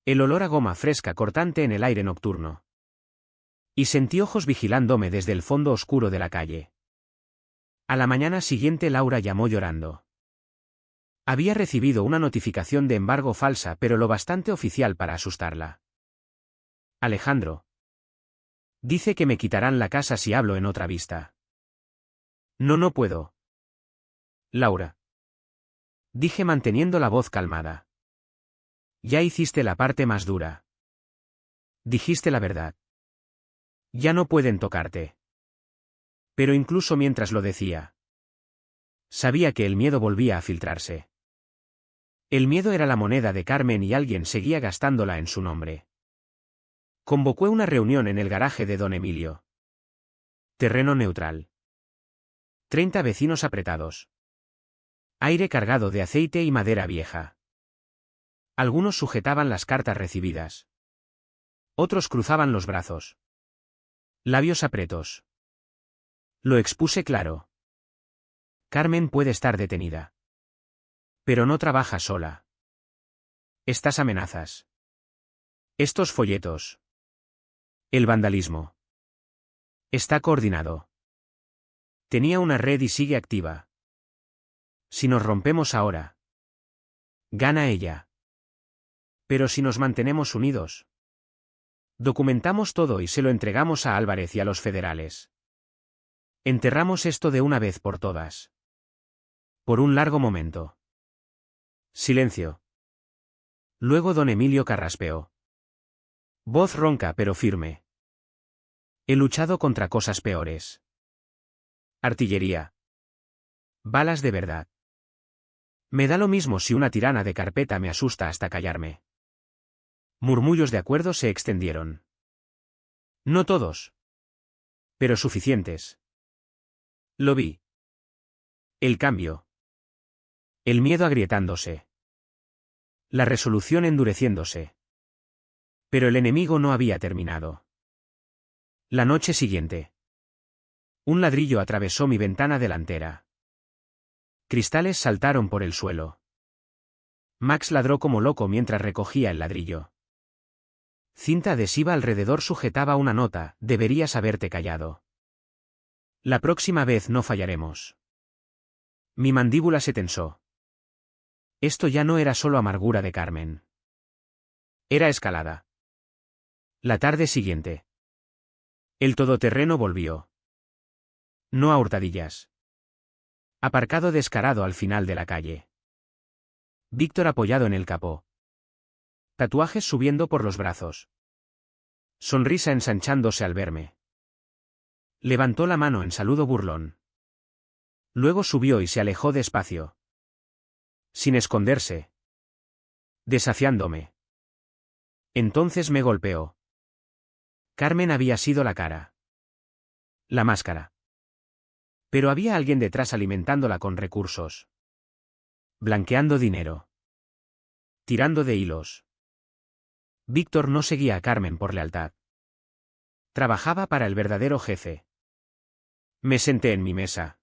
El olor a goma fresca cortante en el aire nocturno. Y sentí ojos vigilándome desde el fondo oscuro de la calle. A la mañana siguiente Laura llamó llorando. Había recibido una notificación de embargo falsa, pero lo bastante oficial para asustarla. Alejandro. Dice que me quitarán la casa si hablo en otra vista. No puedo. Laura. Dije manteniendo la voz calmada. Ya hiciste la parte más dura. Dijiste la verdad. Ya no pueden tocarte. Pero incluso mientras lo decía, sabía que el miedo volvía a filtrarse. El miedo era la moneda de Carmen y alguien seguía gastándola en su nombre. Convocó una reunión en el garaje de don Emilio. Terreno neutral. 30 vecinos apretados. Aire cargado de aceite y madera vieja. Algunos sujetaban las cartas recibidas. Otros cruzaban los brazos. Labios apretos. Lo expuse claro. Carmen puede estar detenida. Pero no trabaja sola. Estas amenazas. Estos folletos. El vandalismo. Está coordinado. Tenía una red y sigue activa. Si nos rompemos ahora, gana ella. Pero si nos mantenemos unidos, Documentamos todo y se lo entregamos a Álvarez y a los federales. Enterramos esto de una vez por todas. Por un largo momento. Silencio. Luego don Emilio carraspeó. Voz ronca pero firme. He luchado contra cosas peores. Artillería. Balas de verdad. Me da lo mismo si una tirana de carpeta me asusta hasta callarme. Murmullos de acuerdo se extendieron. No todos. Pero suficientes. Lo vi. El cambio. El miedo agrietándose. La resolución endureciéndose. Pero el enemigo no había terminado. La noche siguiente. Un ladrillo atravesó mi ventana delantera. Cristales saltaron por el suelo. Max ladró como loco mientras recogía el ladrillo. Cinta adhesiva alrededor sujetaba una nota: deberías haberte callado. La próxima vez no fallaremos. Mi mandíbula se tensó. Esto ya no era solo amargura de Carmen. Era escalada. La tarde siguiente. El todoterreno volvió. No a hurtadillas. Aparcado descarado al final de la calle. Víctor apoyado en el capó. Tatuajes subiendo por los brazos. Sonrisa ensanchándose al verme. Levantó la mano en saludo burlón. Luego subió y se alejó despacio. Sin esconderse. Desafiándome. Entonces me golpeó. Carmen había sido la cara. La máscara. Pero había alguien detrás alimentándola con recursos. Blanqueando dinero. Tirando de hilos. Víctor no seguía a Carmen por lealtad. Trabajaba para el verdadero jefe. Me senté en mi mesa.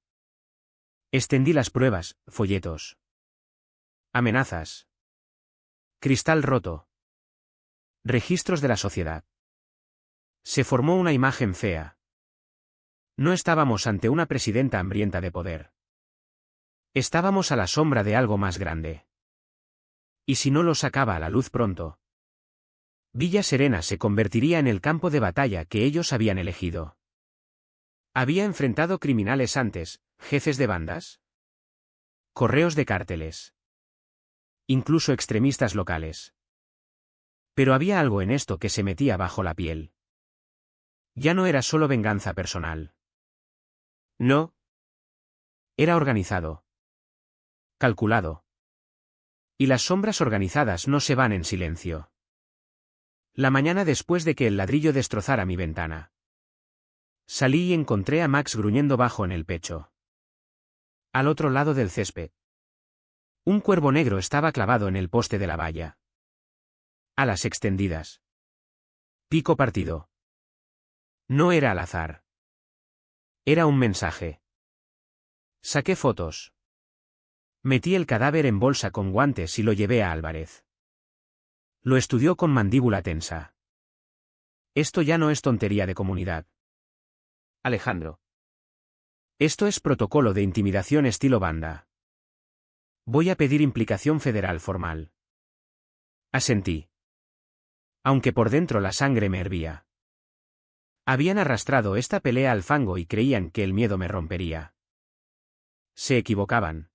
Extendí las pruebas, folletos. Amenazas. Cristal roto. Registros de la sociedad. Se formó una imagen fea. No estábamos ante una presidenta hambrienta de poder. Estábamos a la sombra de algo más grande. ¿Y si no lo sacaba a la luz pronto? Villa Serena se convertiría en el campo de batalla que ellos habían elegido. ¿Había enfrentado criminales antes, jefes de bandas? Correos de cárteles. Incluso extremistas locales. Pero había algo en esto que se metía bajo la piel. Ya no era solo venganza personal. No. Era organizado. Calculado. Y las sombras organizadas no se van en silencio. La mañana después de que el ladrillo destrozara mi ventana. Salí y encontré a Max gruñendo bajo en el pecho. Al otro lado del césped. Un cuervo negro estaba clavado en el poste de la valla. Alas extendidas. Pico partido. No era al azar. Era un mensaje. Saqué fotos. Metí el cadáver en bolsa con guantes y lo llevé a Álvarez. Lo estudió con mandíbula tensa. Esto ya no es tontería de comunidad. Alejandro. Esto es protocolo de intimidación estilo banda. Voy a pedir implicación federal formal. Asentí. Aunque por dentro la sangre me hervía. Habían arrastrado esta pelea al fango y creían que el miedo me rompería. Se equivocaban.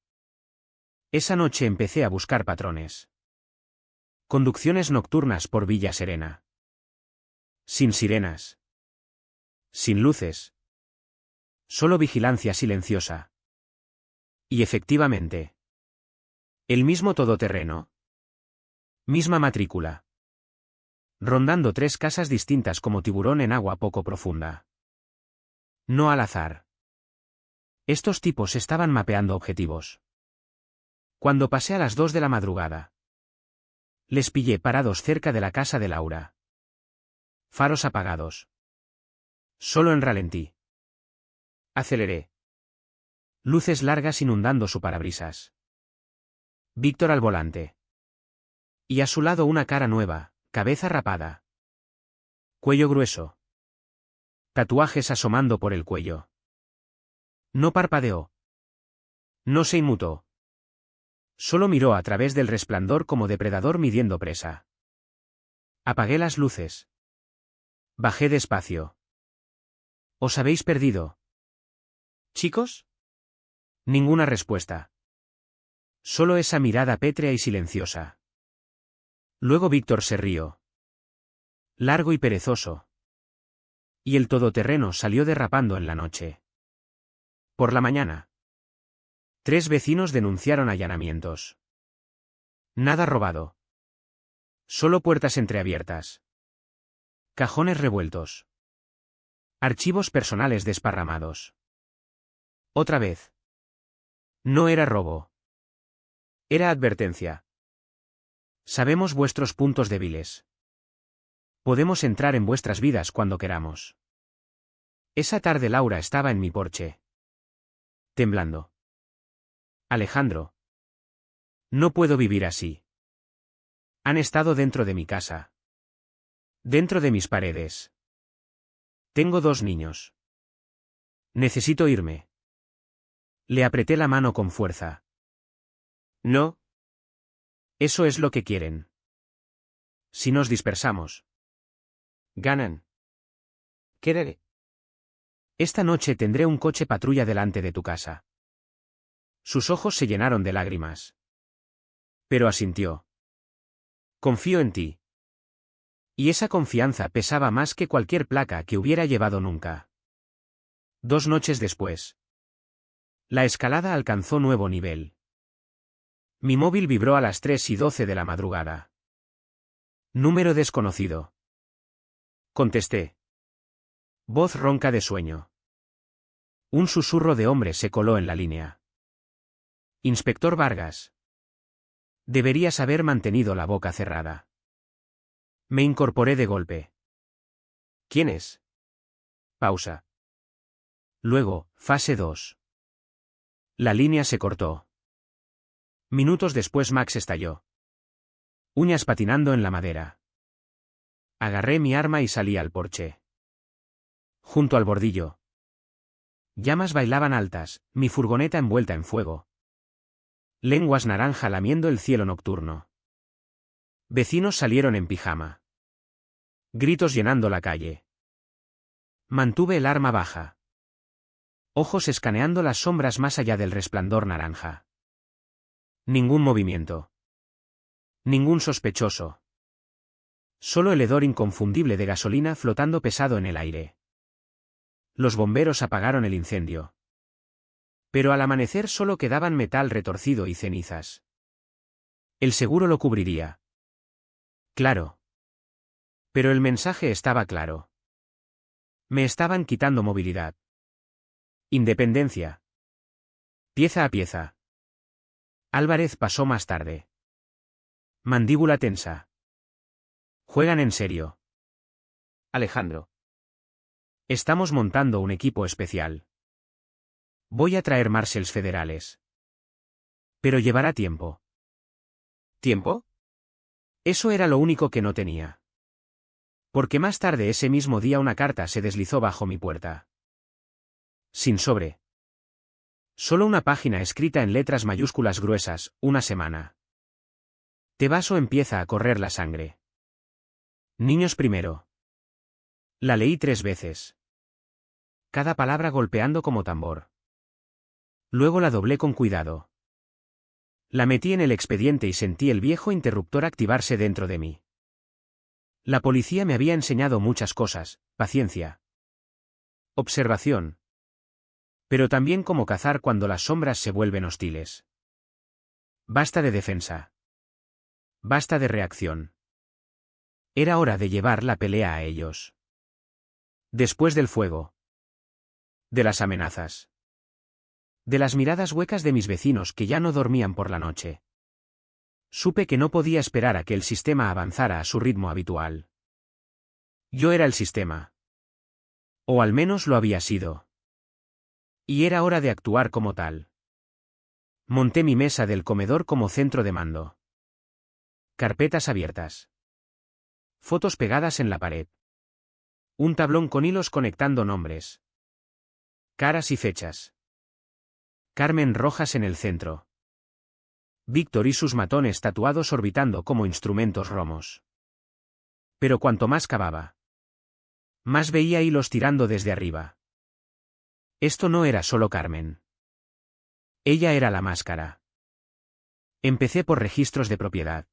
Esa noche empecé a buscar patrones. Conducciones nocturnas por Villa Serena. Sin sirenas. Sin luces. Solo vigilancia silenciosa. Y efectivamente. El mismo todoterreno. Misma matrícula. Rondando 3 casas distintas como tiburón en agua poco profunda. No al azar. Estos tipos estaban mapeando objetivos. Cuando pasé a las 2 de la madrugada. Les pillé parados cerca de la casa de Laura. Faros apagados. Solo en ralentí. Aceleré. Luces largas inundando su parabrisas. Víctor al volante. Y a su lado una cara nueva, cabeza rapada. Cuello grueso. Tatuajes asomando por el cuello. No parpadeó. No se inmutó. Solo miró a través del resplandor como depredador midiendo presa. Apagué las luces. Bajé despacio. ¿Os habéis perdido? ¿Chicos? Ninguna respuesta. Solo esa mirada pétrea y silenciosa. Luego Víctor se rió. Largo y perezoso. Y el todoterreno salió derrapando en la noche. Por la mañana. 3 vecinos denunciaron allanamientos. Nada robado. Solo puertas entreabiertas. Cajones revueltos. Archivos personales desparramados. Otra vez. No era robo. Era advertencia. Sabemos vuestros puntos débiles. Podemos entrar en vuestras vidas cuando queramos. Esa tarde Laura estaba en mi porche. Temblando. Alejandro. No puedo vivir así. Han estado dentro de mi casa. Dentro de mis paredes. Tengo 2 niños. Necesito irme. Le apreté la mano con fuerza. No. Eso es lo que quieren. Si nos dispersamos. Ganan. ¿Qué? Esta noche tendré un coche patrulla delante de tu casa. Sus ojos se llenaron de lágrimas. Pero asintió. Confío en ti. Y esa confianza pesaba más que cualquier placa que hubiera llevado nunca. 2 noches después. La escalada alcanzó nuevo nivel. Mi móvil vibró a las 3:12 de la madrugada. Número desconocido. Contesté. Voz ronca de sueño. Un susurro de hombre se coló en la línea. Inspector Vargas. Deberías haber mantenido la boca cerrada. Me incorporé de golpe. ¿Quién es? Pausa. Luego, fase 2. La línea se cortó. Minutos después Max estalló. Uñas patinando en la madera. Agarré mi arma y salí al porche. Junto al bordillo. Llamas bailaban altas, mi furgoneta envuelta en fuego. Lenguas naranja lamiendo el cielo nocturno. Vecinos salieron en pijama. Gritos llenando la calle. Mantuve el arma baja. Ojos escaneando las sombras más allá del resplandor naranja. Ningún movimiento. Ningún sospechoso. Solo el hedor inconfundible de gasolina flotando pesado en el aire. Los bomberos apagaron el incendio. Pero al amanecer solo quedaban metal retorcido y cenizas. El seguro lo cubriría. Claro. Pero el mensaje estaba claro. Me estaban quitando movilidad. Independencia. Pieza a pieza. Álvarez pasó más tarde. Mandíbula tensa. Juegan en serio. Alejandro. Estamos montando un equipo especial. Voy a traer marshals federales. Pero llevará tiempo. ¿Tiempo? Eso era lo único que no tenía. Porque más tarde ese mismo día una carta se deslizó bajo mi puerta. Sin sobre. Solo una página escrita en letras mayúsculas gruesas, 1 semana. Te vaso empieza a correr la sangre. Niños primero. La leí 3 veces. Cada palabra golpeando como tambor. Luego la doblé con cuidado. La metí en el expediente y sentí el viejo interruptor activarse dentro de mí. La policía me había enseñado muchas cosas, paciencia. Observación. Pero también cómo cazar cuando las sombras se vuelven hostiles. Basta de defensa. Basta de reacción. Era hora de llevar la pelea a ellos. Después del fuego. De las amenazas. De las miradas huecas de mis vecinos que ya no dormían por la noche. Supe que no podía esperar a que el sistema avanzara a su ritmo habitual. Yo era el sistema. O al menos lo había sido. Y era hora de actuar como tal. Monté mi mesa del comedor como centro de mando. Carpetas abiertas. Fotos pegadas en la pared. Un tablón con hilos conectando nombres. Caras y fechas. Carmen Rojas en el centro. Víctor y sus matones tatuados orbitando como instrumentos romos. Pero cuanto más cavaba, Más veía hilos tirando desde arriba. Esto no era solo Carmen. Ella era la máscara. Empecé por registros de propiedad.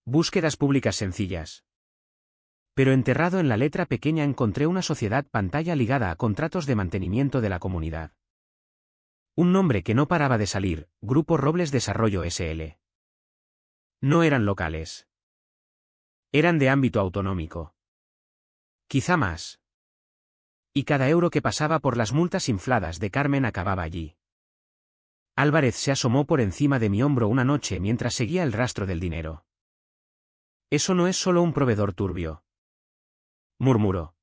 Búsquedas públicas sencillas. Pero enterrado en la letra pequeña encontré una sociedad pantalla ligada a contratos de mantenimiento de la comunidad. Un nombre que no paraba de salir, Grupo Robles Desarrollo S.L. No eran locales. Eran de ámbito autonómico. Quizá más. Y cada euro que pasaba por las multas infladas de Carmen acababa allí. Álvarez se asomó por encima de mi hombro una noche mientras seguía el rastro del dinero. Eso no es solo un proveedor turbio, murmuró.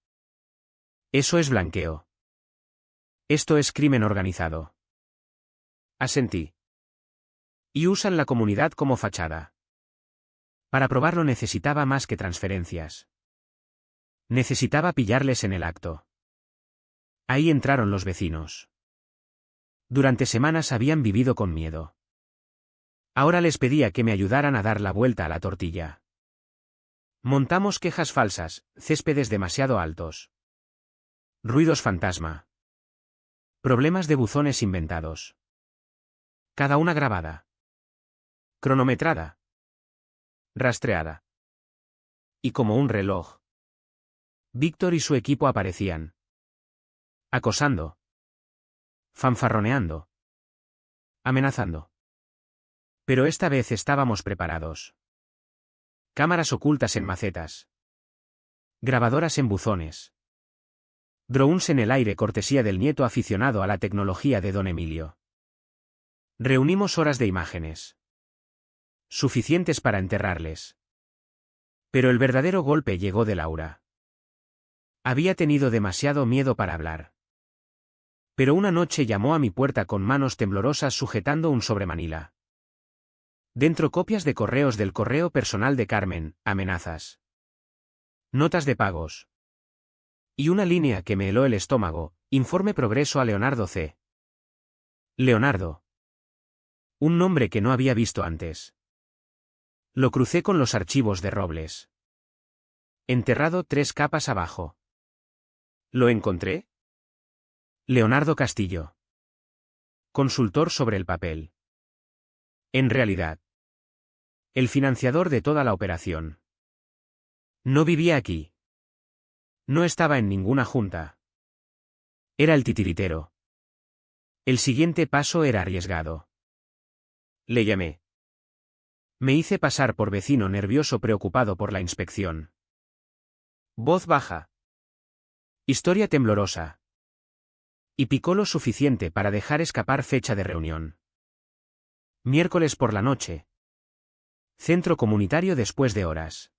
Eso es blanqueo. Esto es crimen organizado. Asentí. Y usan la comunidad como fachada. Para probarlo necesitaba más que transferencias. Necesitaba pillarles en el acto. Ahí entraron los vecinos. Durante semanas habían vivido con miedo. Ahora les pedía que me ayudaran a dar la vuelta a la tortilla. Montamos quejas falsas, céspedes demasiado altos. Ruidos fantasma. Problemas de buzones inventados. Cada una grabada. Cronometrada. Rastreada. Y como un reloj. Víctor y su equipo aparecían. Acosando. Fanfarroneando. Amenazando. Pero esta vez estábamos preparados. Cámaras ocultas en macetas. Grabadoras en buzones. Drones en el aire cortesía del nieto aficionado a la tecnología de don Emilio. Reunimos horas de imágenes. Suficientes para enterrarles. Pero el verdadero golpe llegó de Laura. Había tenido demasiado miedo para hablar. Pero una noche llamó a mi puerta con manos temblorosas sujetando un sobremanila. Dentro copias de correos del correo personal de Carmen, amenazas. Notas de pagos. Y una línea que me heló el estómago, informe progreso a Leonardo C. Leonardo. Un nombre que no había visto antes. Lo crucé con los archivos de Robles. Enterrado 3 capas abajo. ¿Lo encontré? Leonardo Castillo. Consultor sobre el papel. En realidad. El financiador de toda la operación. No vivía aquí. No estaba en ninguna junta. Era el titiritero. El siguiente paso era arriesgado. Le llamé. Me hice pasar por vecino nervioso preocupado por la inspección. Voz baja. Historia temblorosa. Y picó lo suficiente para dejar escapar fecha de reunión. Miércoles por la noche. Centro comunitario después de horas.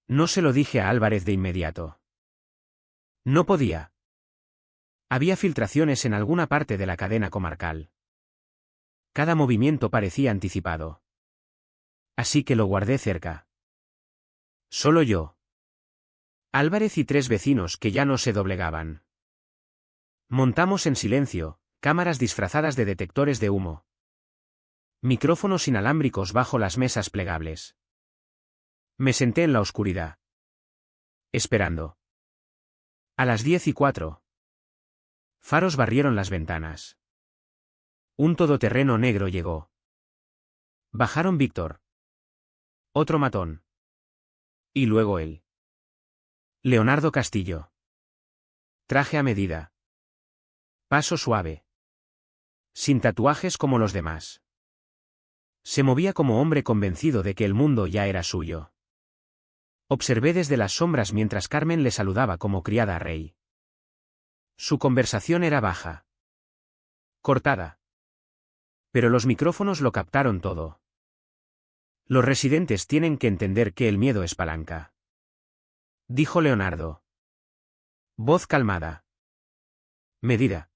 No se lo dije a Álvarez de inmediato. No podía. Había filtraciones en alguna parte de la cadena comarcal. Cada movimiento parecía anticipado. Así que lo guardé cerca. Solo yo. Álvarez y 3 vecinos que ya no se doblegaban. Montamos en silencio, cámaras disfrazadas de detectores de humo. Micrófonos inalámbricos bajo las mesas plegables. Me senté en la oscuridad. Esperando. A las 10:04. Faros barrieron las ventanas. Un todoterreno negro llegó. Bajaron Víctor. Otro matón. Y luego él. Leonardo Castillo. Traje a medida. Paso suave. Sin tatuajes como los demás. Se movía como hombre convencido de que el mundo ya era suyo. Observé desde las sombras mientras Carmen le saludaba como criada a rey. Su conversación era baja. Cortada. Pero los micrófonos lo captaron todo. Los residentes tienen que entender que el miedo es palanca. Dijo Leonardo. Voz calmada. Medida.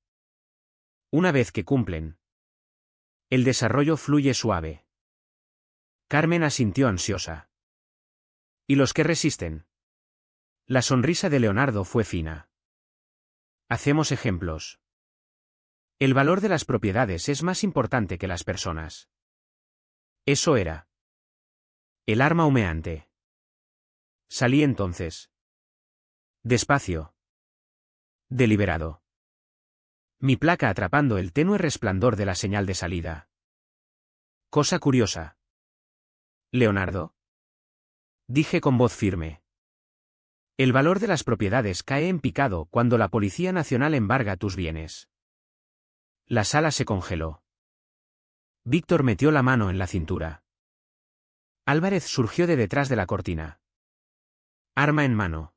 Una vez que cumplen. El desarrollo fluye suave. Carmen asintió ansiosa. ¿Y los que resisten? La sonrisa de Leonardo fue fina. Hacemos ejemplos. El valor de las propiedades es más importante que las personas. Eso era. El arma humeante. Salí entonces. Despacio. Deliberado. Mi placa atrapando el tenue resplandor de la señal de salida. Cosa curiosa. Leonardo. Dije con voz firme. El valor de las propiedades cae en picado cuando la Policía Nacional embarga tus bienes. La sala se congeló. Víctor metió la mano en la cintura. Álvarez surgió de detrás de la cortina. Arma en mano.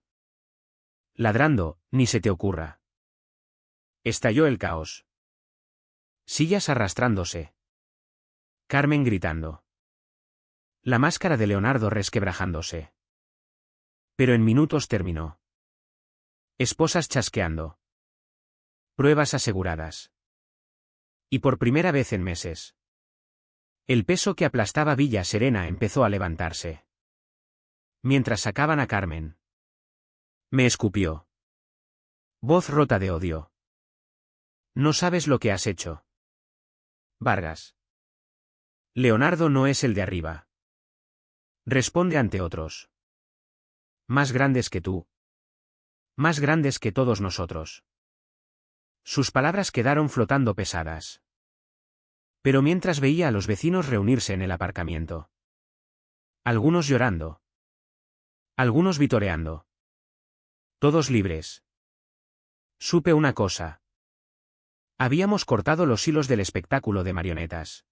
Ladrando, ni se te ocurra. Estalló el caos. Sillas arrastrándose. Carmen gritando. La máscara de Leonardo resquebrajándose. Pero en minutos terminó. Esposas chasqueando. Pruebas aseguradas. Y por primera vez en meses. El peso que aplastaba Villa Serena empezó a levantarse. Mientras sacaban a Carmen. Me escupió. Voz rota de odio. No sabes lo que has hecho. Vargas. Leonardo no es el de arriba. Responde ante otros. Más grandes que tú. Más grandes que todos nosotros. Sus palabras quedaron flotando pesadas. Pero mientras veía a los vecinos reunirse en el aparcamiento. Algunos llorando. Algunos vitoreando. Todos libres. Supe una cosa. Habíamos cortado los hilos del espectáculo de marionetas.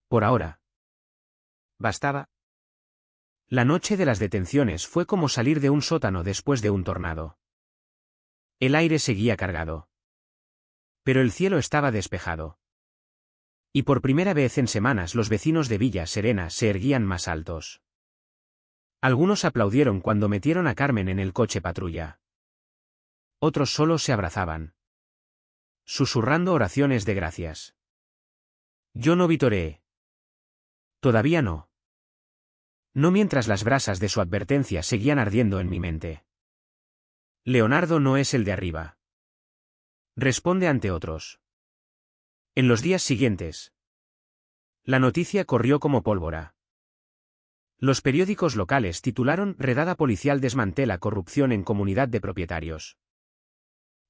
Por ahora. Bastaba. La noche de las detenciones fue como salir de un sótano después de un tornado. El aire seguía cargado. Pero el cielo estaba despejado. Y por primera vez en semanas los vecinos de Villa Serena se erguían más altos. Algunos aplaudieron cuando metieron a Carmen en el coche patrulla. Otros solo se abrazaban. Susurrando oraciones de gracias. Yo no vitoreé. Todavía no. No mientras las brasas de su advertencia seguían ardiendo en mi mente. Leonardo no es el de arriba. Responde ante otros. En los días siguientes. La noticia corrió como pólvora. Los periódicos locales titularon Redada policial desmantela corrupción en comunidad de propietarios.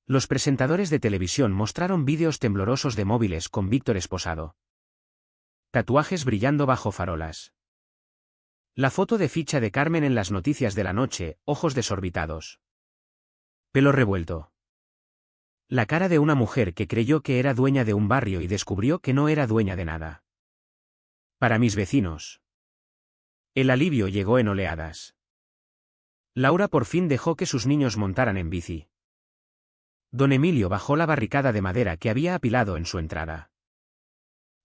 Los presentadores de televisión mostraron vídeos temblorosos de móviles con Víctor esposado. Tatuajes brillando bajo farolas. La foto de ficha de Carmen en las noticias de la noche, ojos desorbitados. Pelo revuelto. La cara de una mujer que creyó que era dueña de un barrio y descubrió que no era dueña de nada. Para mis vecinos. El alivio llegó en oleadas. Laura por fin dejó que sus niños montaran en bici. Don Emilio bajó la barricada de madera que había apilado en su entrada.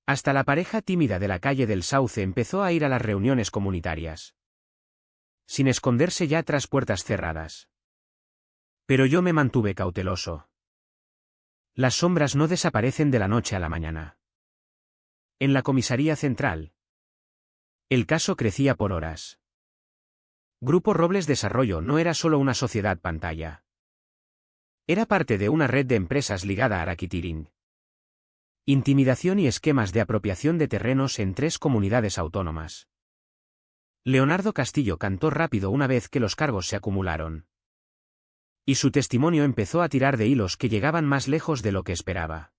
Hasta la pareja tímida de la calle del Sauce empezó a ir a las reuniones comunitarias. Sin esconderse ya tras puertas cerradas. Pero yo me mantuve cauteloso. Las sombras no desaparecen de la noche a la mañana. En la comisaría central. El caso crecía por horas. Grupo Robles Desarrollo no era solo una sociedad pantalla. Era parte de una red de empresas ligada a Araquitirín. Intimidación y esquemas de apropiación de terrenos en 3 comunidades autónomas. Leonardo Castillo cantó rápido una vez que los cargos se acumularon. Y su testimonio empezó a tirar de hilos que llegaban más lejos de lo que esperaba.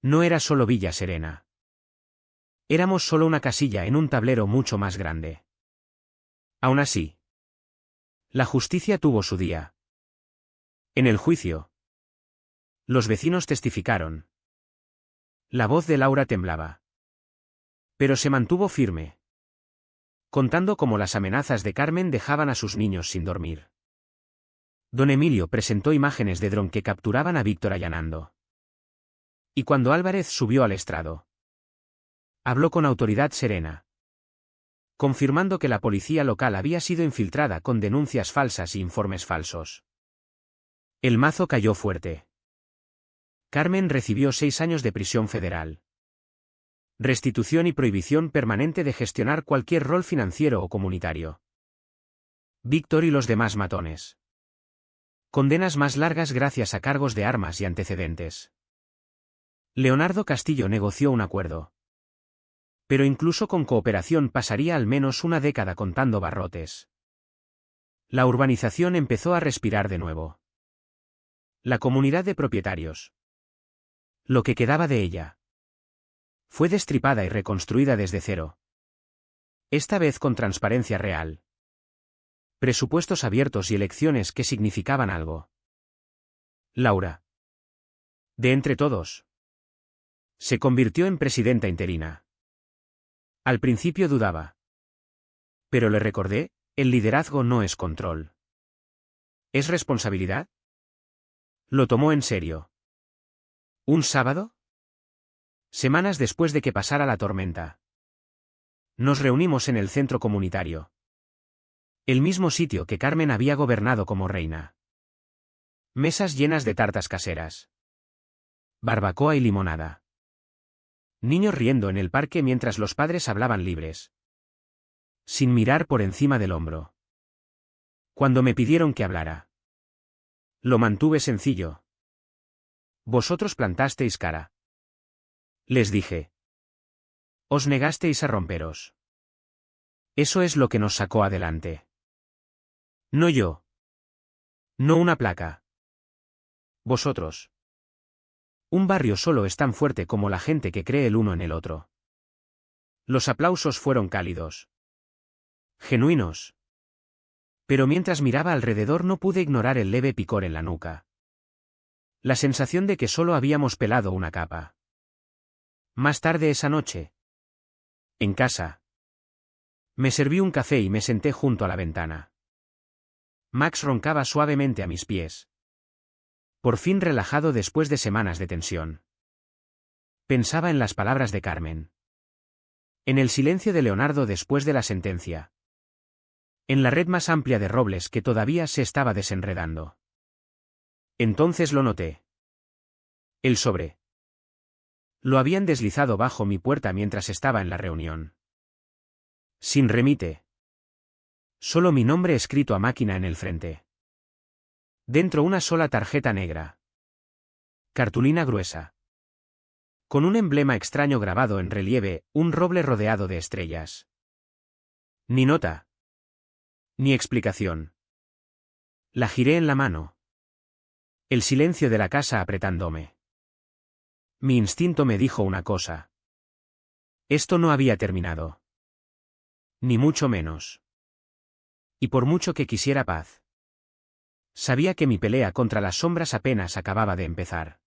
No era solo Villa Serena. Éramos solo una casilla en un tablero mucho más grande. Aún así. La justicia tuvo su día. En el juicio. Los vecinos testificaron. La voz de Laura temblaba. Pero se mantuvo firme. Contando cómo las amenazas de Carmen dejaban a sus niños sin dormir. Don Emilio presentó imágenes de dron que capturaban a Víctor allanando. Y cuando Álvarez subió al estrado. Habló con autoridad serena. Confirmando que la policía local había sido infiltrada con denuncias falsas y informes falsos. El mazo cayó fuerte. Carmen recibió 6 años de prisión federal. Restitución y prohibición permanente de gestionar cualquier rol financiero o comunitario. Víctor y los demás matones. Condenas más largas gracias a cargos de armas y antecedentes. Leonardo Castillo negoció un acuerdo. Pero incluso con cooperación pasaría al menos una década contando barrotes. La urbanización empezó a respirar de nuevo. La comunidad de propietarios. Lo que quedaba de ella. Fue destripada y reconstruida desde cero. Esta vez con transparencia real. Presupuestos abiertos y elecciones que significaban algo. Laura. De entre todos. Se convirtió en presidenta interina. Al principio dudaba. Pero le recordé, el liderazgo no es control. ¿Es responsabilidad? Lo tomó en serio. ¿Un sábado? Semanas después de que pasara la tormenta. Nos reunimos en el centro comunitario. El mismo sitio que Carmen había gobernado como reina. Mesas llenas de tartas caseras. Barbacoa y limonada. Niños riendo en el parque mientras los padres hablaban libres. Sin mirar por encima del hombro. Cuando me pidieron que hablara. Lo mantuve sencillo. Vosotros plantasteis cara. Les dije. Os negasteis a romperos. Eso es lo que nos sacó adelante. No yo. No una placa. Vosotros. Un barrio solo es tan fuerte como la gente que cree el uno en el otro. Los aplausos fueron cálidos. Genuinos. Pero mientras miraba alrededor no pude ignorar el leve picor en la nuca. La sensación de que solo habíamos pelado una capa. Más tarde esa noche. En casa. Me serví un café y me senté junto a la ventana. Max roncaba suavemente a mis pies. Por fin relajado después de semanas de tensión. Pensaba en las palabras de Carmen. En el silencio de Leonardo después de la sentencia. En la red más amplia de robles que todavía se estaba desenredando. Entonces lo noté. El sobre. Lo habían deslizado bajo mi puerta mientras estaba en la reunión. Sin remite. Solo mi nombre escrito a máquina en el frente. Dentro una sola tarjeta negra. Cartulina gruesa. Con un emblema extraño grabado en relieve, un roble rodeado de estrellas. Ni nota. Ni explicación. La giré en la mano. El silencio de la casa apretándome. Mi instinto me dijo una cosa. Esto no había terminado. Ni mucho menos. Y por mucho que quisiera paz. Sabía que mi pelea contra las sombras apenas acababa de empezar.